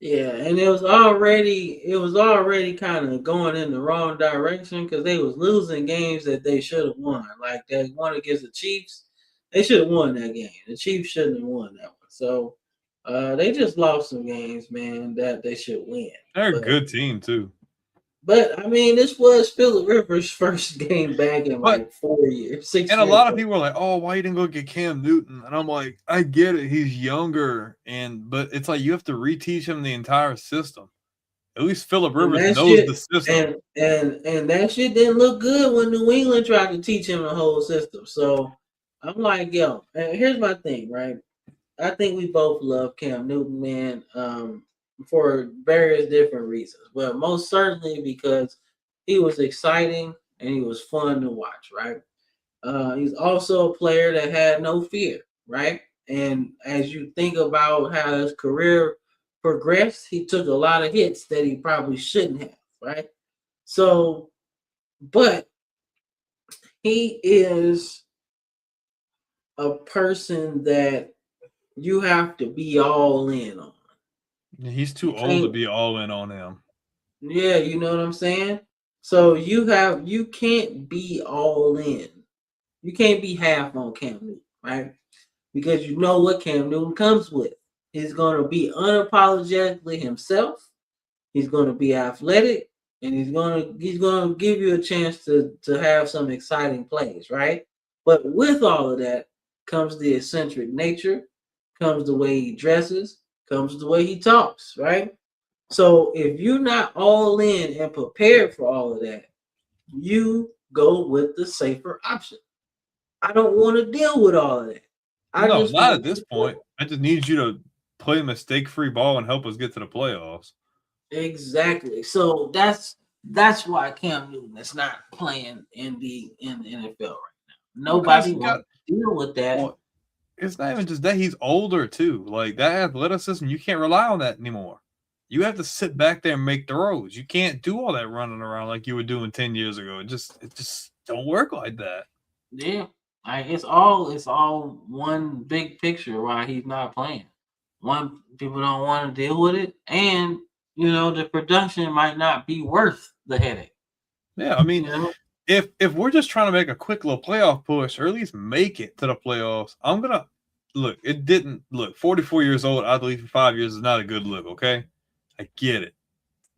yeah, and it was already kind of going in the wrong direction because they was losing games that they should have won. Like that one against the Chiefs, they should have won that game. The Chiefs shouldn't have won that one. So they just lost some games, man, that they should win. They're a But good team too. I mean, this was Phillip Rivers' first game back in But like 4 years, six and a years. lot of people are like, "Oh, why you didn't go get Cam Newton?" And I'm like, I get it, he's younger, but it's like you have to reteach him the entire system. At least Phillip And Rivers that knows shit the system. and that shit didn't look good when New England tried to teach him the whole system. So I'm like, yo, and here's my thing, right? I think we both love Cam Newton, man, for various different reasons, but most certainly because he was exciting and he was fun to watch, right? He's also a player that had no fear, right? And as you think about how his career progressed, he took a lot of hits that he probably shouldn't have, right? So, but he is a person that you have to be all in on. He's You too old to can't, be all in on him. yeah, you know what I'm saying? So you can't be all in. You can't be half on Cam Newton, right? Because you know what Cam Newton comes with. He's going to be unapologetically himself. He's going to be athletic, and he's going to give you a chance to have some exciting plays, right? But with all of that comes the eccentric nature, comes the way he dresses, comes the way he talks, right? So if you're not all in and prepared for all of that, you go with the safer option. I don't want to deal with all of that. I No, just not want at this to point. I just need you to play mistake-free ball and help us get to the playoffs. exactly. So that's why Cam Newton is not playing in the NFL right now. Because Nobody he got wants to deal with that. well, it's not even just that he's older too. Like that athleticism, you can't rely on that anymore. You have to sit back there and make throws. You can't do all that running around like you were doing 10 years ago. It just don't work like that. Yeah, like it's all one big picture why he's not playing. One, people don't want to deal with it, and the production might not be worth the headache. Yeah, I mean, You know, if we're just trying to make a quick little playoff push or at least make it to the playoffs, I'm gonna look. It didn't look 44 years old. I believe for 5 years is not a good look. Okay, I get it,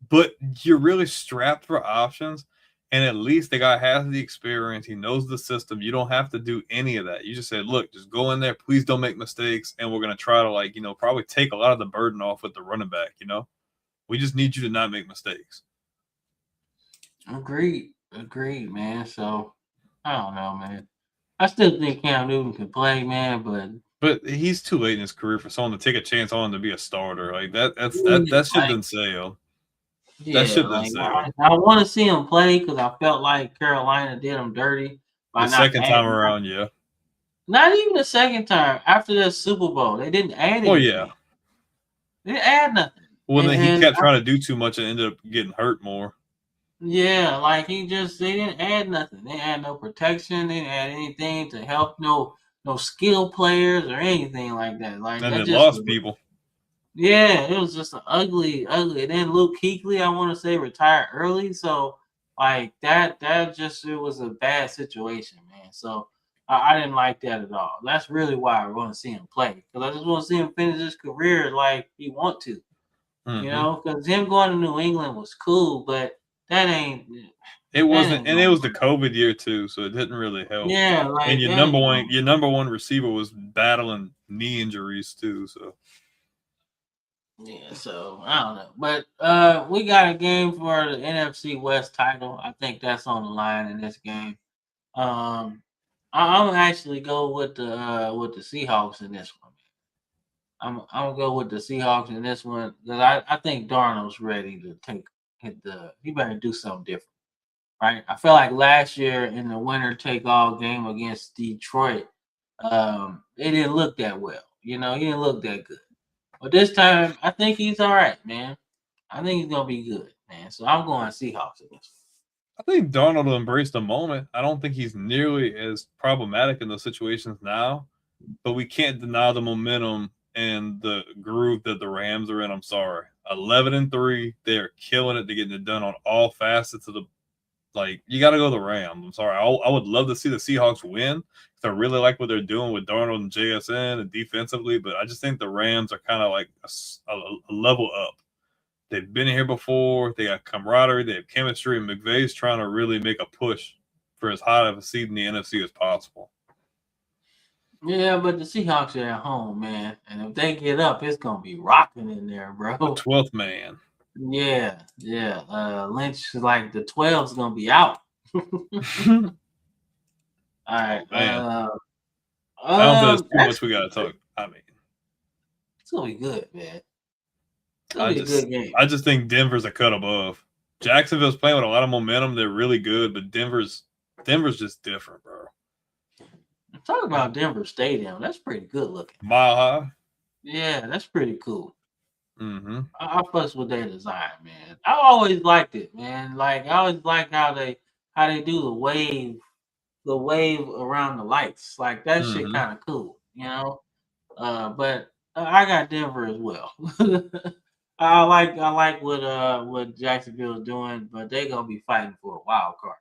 but you're really strapped for options, and at least the guy has the experience. He knows the system. You don't have to do any of that. You just say, look, just go in there. Please don't make mistakes, and we're gonna try to probably take a lot of the burden off with the running back. We just need you to not make mistakes. agreed, man. So I don't know, man. I still think Cam Newton can play, man, but But he's too late in his career for someone to take a chance on him to be a starter. Like that. yeah, That shit didn't sail. That yeah, shit didn't like sail. I want to see him play because I felt like Carolina did him dirty by The not second time adding. around, yeah. Not even the second time after the Super Bowl, they didn't add Oh yeah. anything. They didn't add nothing. Well, then he And kept trying to do too much and ended up getting hurt more. yeah, like they didn't add nothing. They didn't add no protection. They didn't add anything to help no skill players or anything like that. Like And that they just lost was, people. yeah, it was just an ugly. And then Luke Kuechly, I want to say, retired early. So like that just it was a bad situation, man. So I didn't like that at all. That's really why I want to see him play because I just want to see him finish his career like he want to. Mm-hmm. Because him going to New England was cool, but that ain't. It wasn't, and it was the work. COVID year too, so it didn't really help. Yeah, like And your that number ain't one, gonna- your number one receiver was battling knee injuries too. So Yeah, so I don't know, but we got a game for the NFC West title. I think that's on the line in this game. I'm gonna actually go with the Seahawks in this one. I'm gonna go with the Seahawks in this one because I think Darnold's ready to he better do something different, right? I feel like last year in the winner take all game against Detroit, it didn't look that well. You know, he didn't look that good. But this time, I think he's all right, man. I think he's gonna be good, man. So I'm going Seahawks in this I think Darnold will embrace the moment. I don't think he's nearly as problematic in those situations now, but we can't deny the momentum and the groove that the Rams are in. I'm sorry, 11-3, they're killing it. They're getting it done on all facets of the. Like, you got to go the Rams. I'm sorry. I would love to see the Seahawks win. I really like what they're doing with Darnold and JSN and defensively, but I just think the Rams are kind of like a level up. They've been here before. They got camaraderie. They have chemistry. And McVay's trying to really make a push for as high of a seed in the NFC as possible. Yeah, but the Seahawks are at home, man. And if they get up, it's gonna be rocking in there, bro. The 12th man. Yeah. Lynch is like the 12's gonna be out. All right. Man. I don't think there's too much we gotta talk. I mean, it's gonna be good, man. It's gonna be a good game. I just think Denver's a cut above. Jacksonville's playing with a lot of momentum. They're really good, but Denver's just different, bro. Talk about Denver Stadium. That's pretty good looking. Mile high. Yeah, that's pretty cool. Mm-hmm. I fuss with their design, man. I always liked it, man. Like I always like how they do the wave around the lights. Like that shit kind of cool, you know. But I got Denver as well. I like what Jacksonville's doing, but they're gonna be fighting for a wild card.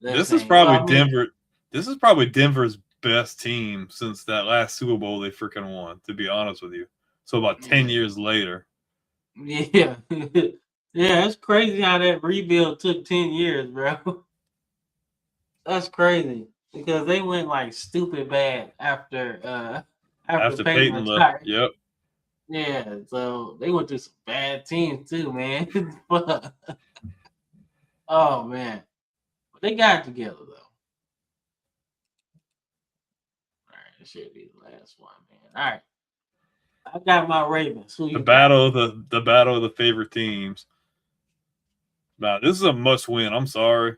This is probably Denver. This is probably Denver's best team since that last Super Bowl they freaking won. To be honest with you, so about 10 years later. Yeah, yeah, it's crazy how that rebuild took 10 years, bro. That's crazy because they went like stupid bad after Peyton left. Yep. Yeah, so they went through some bad teams too, man. But, oh man, but they got it together though. All right, this should be the last one, man. All right, I got my Ravens. The battle of the favorite teams. Now, this is a must win. I'm sorry.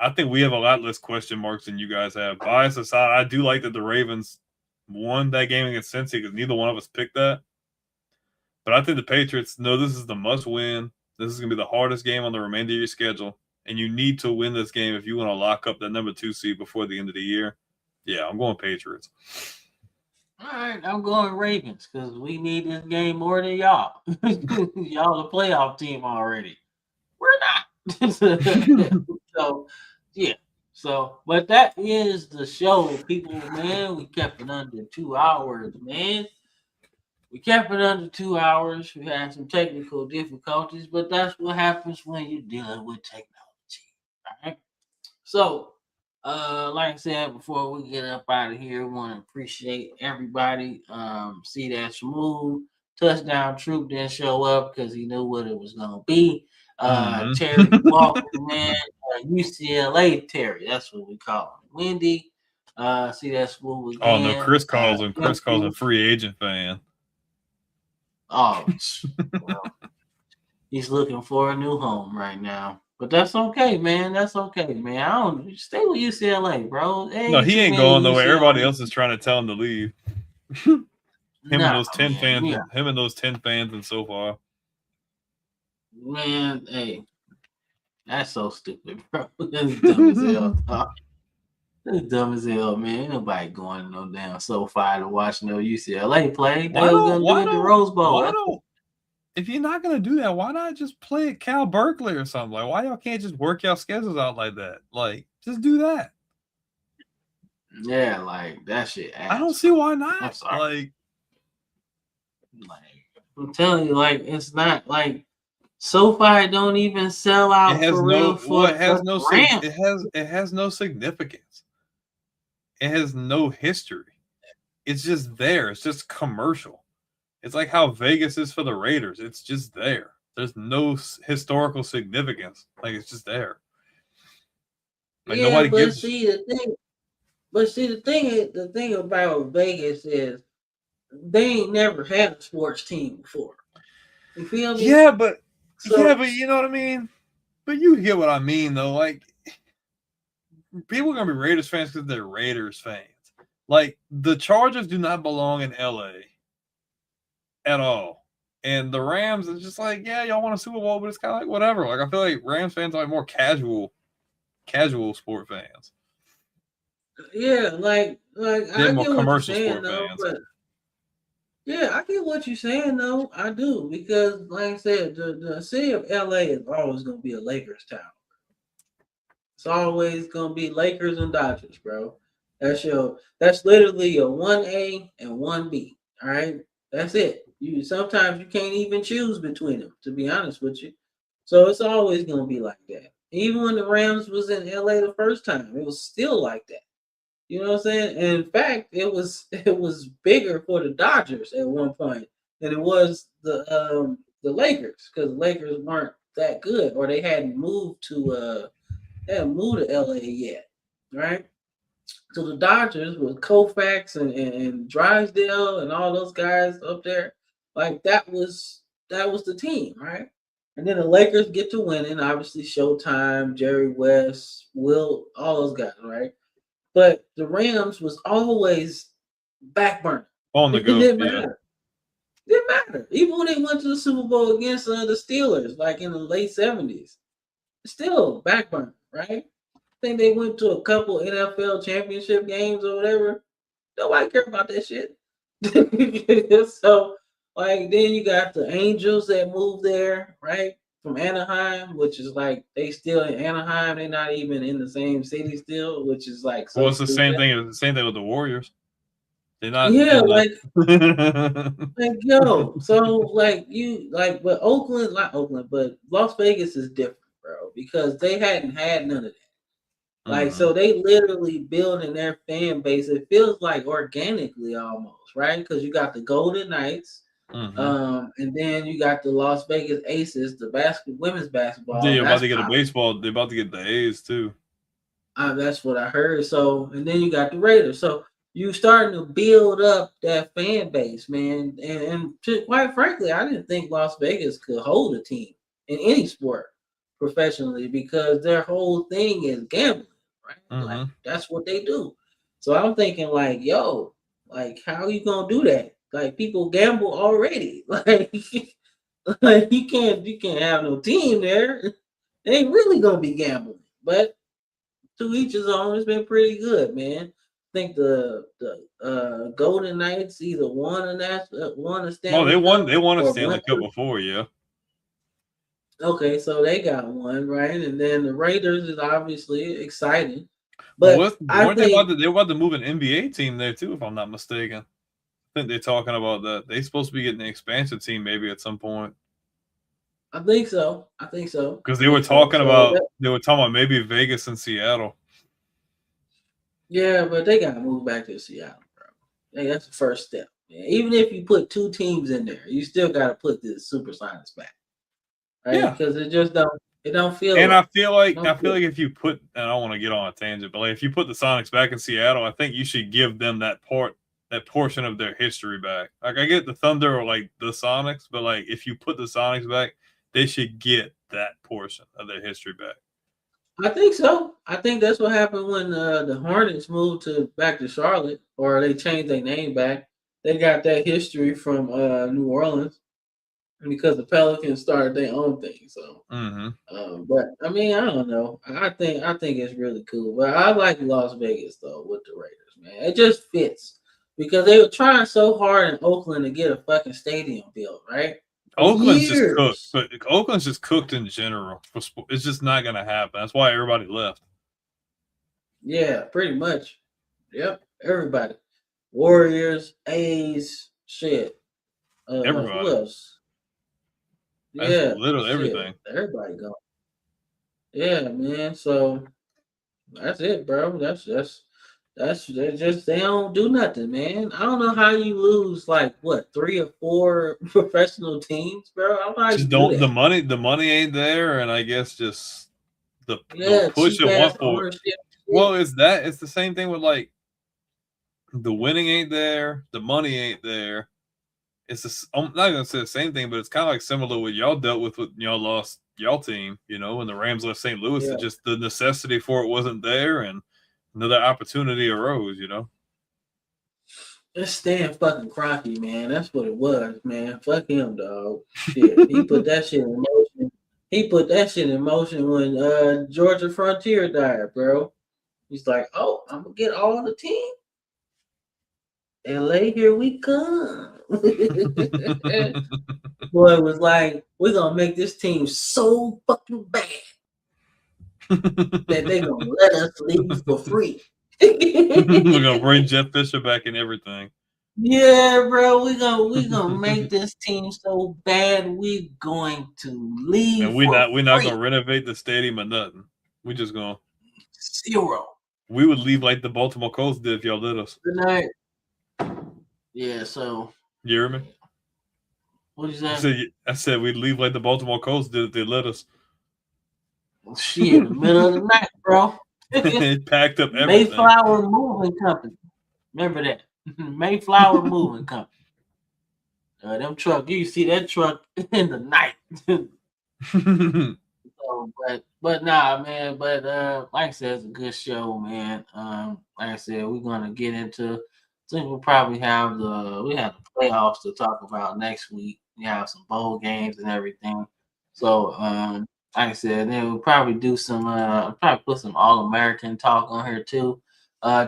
I think we have a lot less question marks than you guys have. Bias aside, I do like that the Ravens won that game against Cincy because neither one of us picked that. But I think the Patriots know this is the must win. This is going to be the hardest game on the remainder of your schedule. And you need to win this game if you want to lock up that number 2 seed before the end of the year. Yeah, I'm going Patriots. All right, I'm going Ravens because we need this game more than y'all. Y'all the playoff team already. We're not. So, yeah. So, but that is the show, people, man. We kept it under 2 hours, man. We kept it under 2 hours. We had some technical difficulties, but that's what happens when you're dealing with technology. All right. So, like I said before we get up out of here, we want to appreciate everybody. See that smooth touchdown troop didn't show up because he knew what it was gonna be. Terry Walker, man, UCLA Terry, that's what we call him. Wendy, see that smooth again. Oh no, Chris calls him. Chris calls him a free agent fan. Oh, well, he's looking for a new home right now. But that's okay, man. That's okay, man. I don't stay with UCLA, bro. No, he ain't going nowhere. Everybody else is trying to tell him to leave. Him and those 10 fans. Yeah. Him and those 10 fans and so far. Man, hey, that's so stupid, bro. That's dumb as hell. That's dumb as hell, man. Ain't nobody going no damn SoFi to watch no UCLA play. They was gonna do it the Rose Bowl. If you're not gonna do that, why not just play at Cal Berkeley or something? Like, why y'all can't just work y'all schedules out like that? Like, just do that. Yeah, like that shit. I don't see why not. I'm sorry. Like I'm telling you, like it's not like SoFi don't even sell out for real for it has no Rams. it has no significance. It has no history. It's just there. It's just commercial. It's like how Vegas is for the Raiders. It's just there. There's no historical significance. Like it's just there. Like Yeah, nobody but gives. see the thing about Vegas is they ain't never had a sports team before. You feel me? Yeah, but So you know what I mean. But you get what I mean, though. Like people are gonna be Raiders fans because they're Raiders fans. Like the Chargers do not belong in LA at all. And the Rams is just like, yeah, y'all want a Super Bowl, but it's kind of like whatever. Like I feel like Rams fans are like more casual sport fans. yeah, like They're I more get what you're commercial saying sport though, fans. but yeah, I get what you're saying though. I do because, like I said, the city of LA is always gonna be a Lakers town. It's always gonna be Lakers and Dodgers, bro. That's literally a 1A and 1B. All right. That's it. You sometimes you can't even choose between them, to be honest with you. So it's always gonna be like that. Even when the Rams was in LA the first time, it was still like that. You know what I'm saying? And in fact, it was bigger for the Dodgers at one point than it was the Lakers, because the Lakers weren't that good, or they hadn't moved to LA yet, right? So the Dodgers with Koufax and Drysdale and all those guys up there, like that was the team, right? And then the Lakers get to winning, obviously Showtime, Jerry West, Will, all those guys, right? But the Rams was always back burner. On the It go, didn't yeah. matter. It didn't matter. Even when they went to the Super Bowl against the Steelers, like in the late 70s, still back burner, right? I think they went to a couple NFL championship games or whatever. Nobody care about that shit. So, like, then you got the Angels that moved there, right? From Anaheim, which is like they still in Anaheim. They're not even in the same city still, which is like Well, so it's the same stupid. thing. The same thing with the Warriors. They're not Yeah, in the. like yo, so like you like, but Oakland, not Oakland, but Las Vegas is different, bro, because they hadn't had none of that. Like, Mhm. so they literally building their fan base. It feels like organically almost, right? Because you got the Golden Knights, Mhm. and then you got the Las Vegas Aces, the women's basketball. They're about That's to get a pop. baseball. They're about to get the A's too. That's what I heard. So, and then you got the Raiders. So you starting to build up that fan base, man. Quite frankly, I didn't think Las Vegas could hold a team in any sport professionally, because their whole thing is gambling, right? Like Mhm. that's what they do. So I'm thinking like, yo, like how you gonna do that? Like people gamble already. Like you can't have no team there. They ain't really gonna be gambling. But to each his own. It's been pretty good, man. I think the Golden Knights either won a Oh, they Stanley won. Cup They won a or Stanley went Cup to. before, yeah. Okay, so they got one, right? And then the Raiders is obviously exciting, Well, but I weren't they about think to? They were about to move an NBA team there too, if I'm not mistaken. I think they're talking about that. They supposed to be getting an expansion team maybe at some point I think so. I think so. because I think so. they were talking about maybe Vegas and Seattle. Yeah, but they gotta move back to Seattle, bro. Hey, that's the first step. Man. Even if you put two teams in there, you still gotta put the Supersonics back, right? Yeah, Because it don't feel and right. I Don't feel feel. like if you put, and I don't want to get on a tangent, but like if you put the Sonics back in Seattle, I think you should give them that portion of their history back. Like I get the Thunder or like the Sonics, but like if you put the Sonics back, they should get that portion of their history back. I think so. I think that's what happened when the Hornets moved to back to Charlotte, or they changed their name back. They got that history from New Orleans because the Pelicans started their own thing. So, Mm-hmm. but I mean, I don't know. I think it's really cool. But I like Las Vegas though with the Raiders, man. It just fits because they were trying so hard in Oakland to get a fucking stadium built, right? For Oakland's just cooked, years. but Oakland's just cooked in general. It's just not going to happen. That's why everybody left. Yeah, pretty much. Yep, everybody. Warriors, A's, shit. Who Everybody. else? That's Yeah, literally shit. everything. Everybody go. Yeah, man. So that's it, bro. They just they don't do nothing, man. I don't know how you lose like what 3 or 4 professional teams, bro. I don't know how you Just do don't that. the money ain't there, and I guess just the Yeah, push cheap at ass one point. ownership. Well, Shit. it's the same thing with like the winning ain't there, the money ain't there. I'm not gonna say the same thing, but it's kind of like similar to what y'all dealt with when y'all lost y'all team, when the Rams left St. Louis. Yeah, It just the necessity for it wasn't there, and another opportunity arose. just Stan fucking Crocky, man. That's what it was, man. Fuck him, dog. Shit, he put that shit in motion. He put that shit in motion when Georgia Frontier died, bro. He's like, oh, I'm gonna get all the team. LA, here we come. Boy was like, we're gonna make this team so fucking bad that they gonna let us leave for free. We're gonna bring Jeff Fisher back and everything, Yeah, bro, we gonna make this team so bad we going to leave and we're for not free. gonna renovate the stadium or nothing. We just gonna 0. we would leave like the Baltimore Colts did if y'all let us. Good night. Yeah, so You hear me? what you say? I said we'd leave like the Baltimore Colts did if they let us. Shit, in the middle of the night, bro. It packed up everything. Mayflower Moving Company. Remember that. Mayflower Moving Company. Them truck, you see that truck in the night. So, but nah, man. But like I said, it's a good show, man. Like I said, we're gonna get into. I think we'll probably have the playoffs to talk about next week. We have some bowl games and everything. So like I said, then we'll probably do some probably put some All American talk on here too.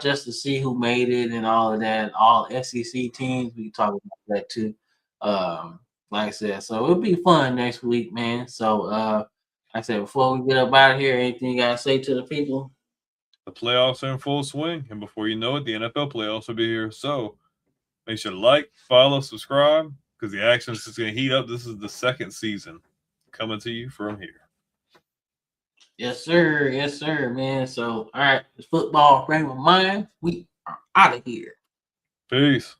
Just to see who made it and all of that. All SEC teams, we can talk about that too. Like I said, so it'll be fun next week, man. So like I said, before we get up out of here, anything you gotta say to the people? The playoffs are in full swing, and before you know it, the NFL playoffs will be here. So make sure to like, follow, subscribe, because the action is just going to heat up. This is the second season coming to you from here. Yes, sir, man. So all right, it's football frame of mind. We are out of here. Peace.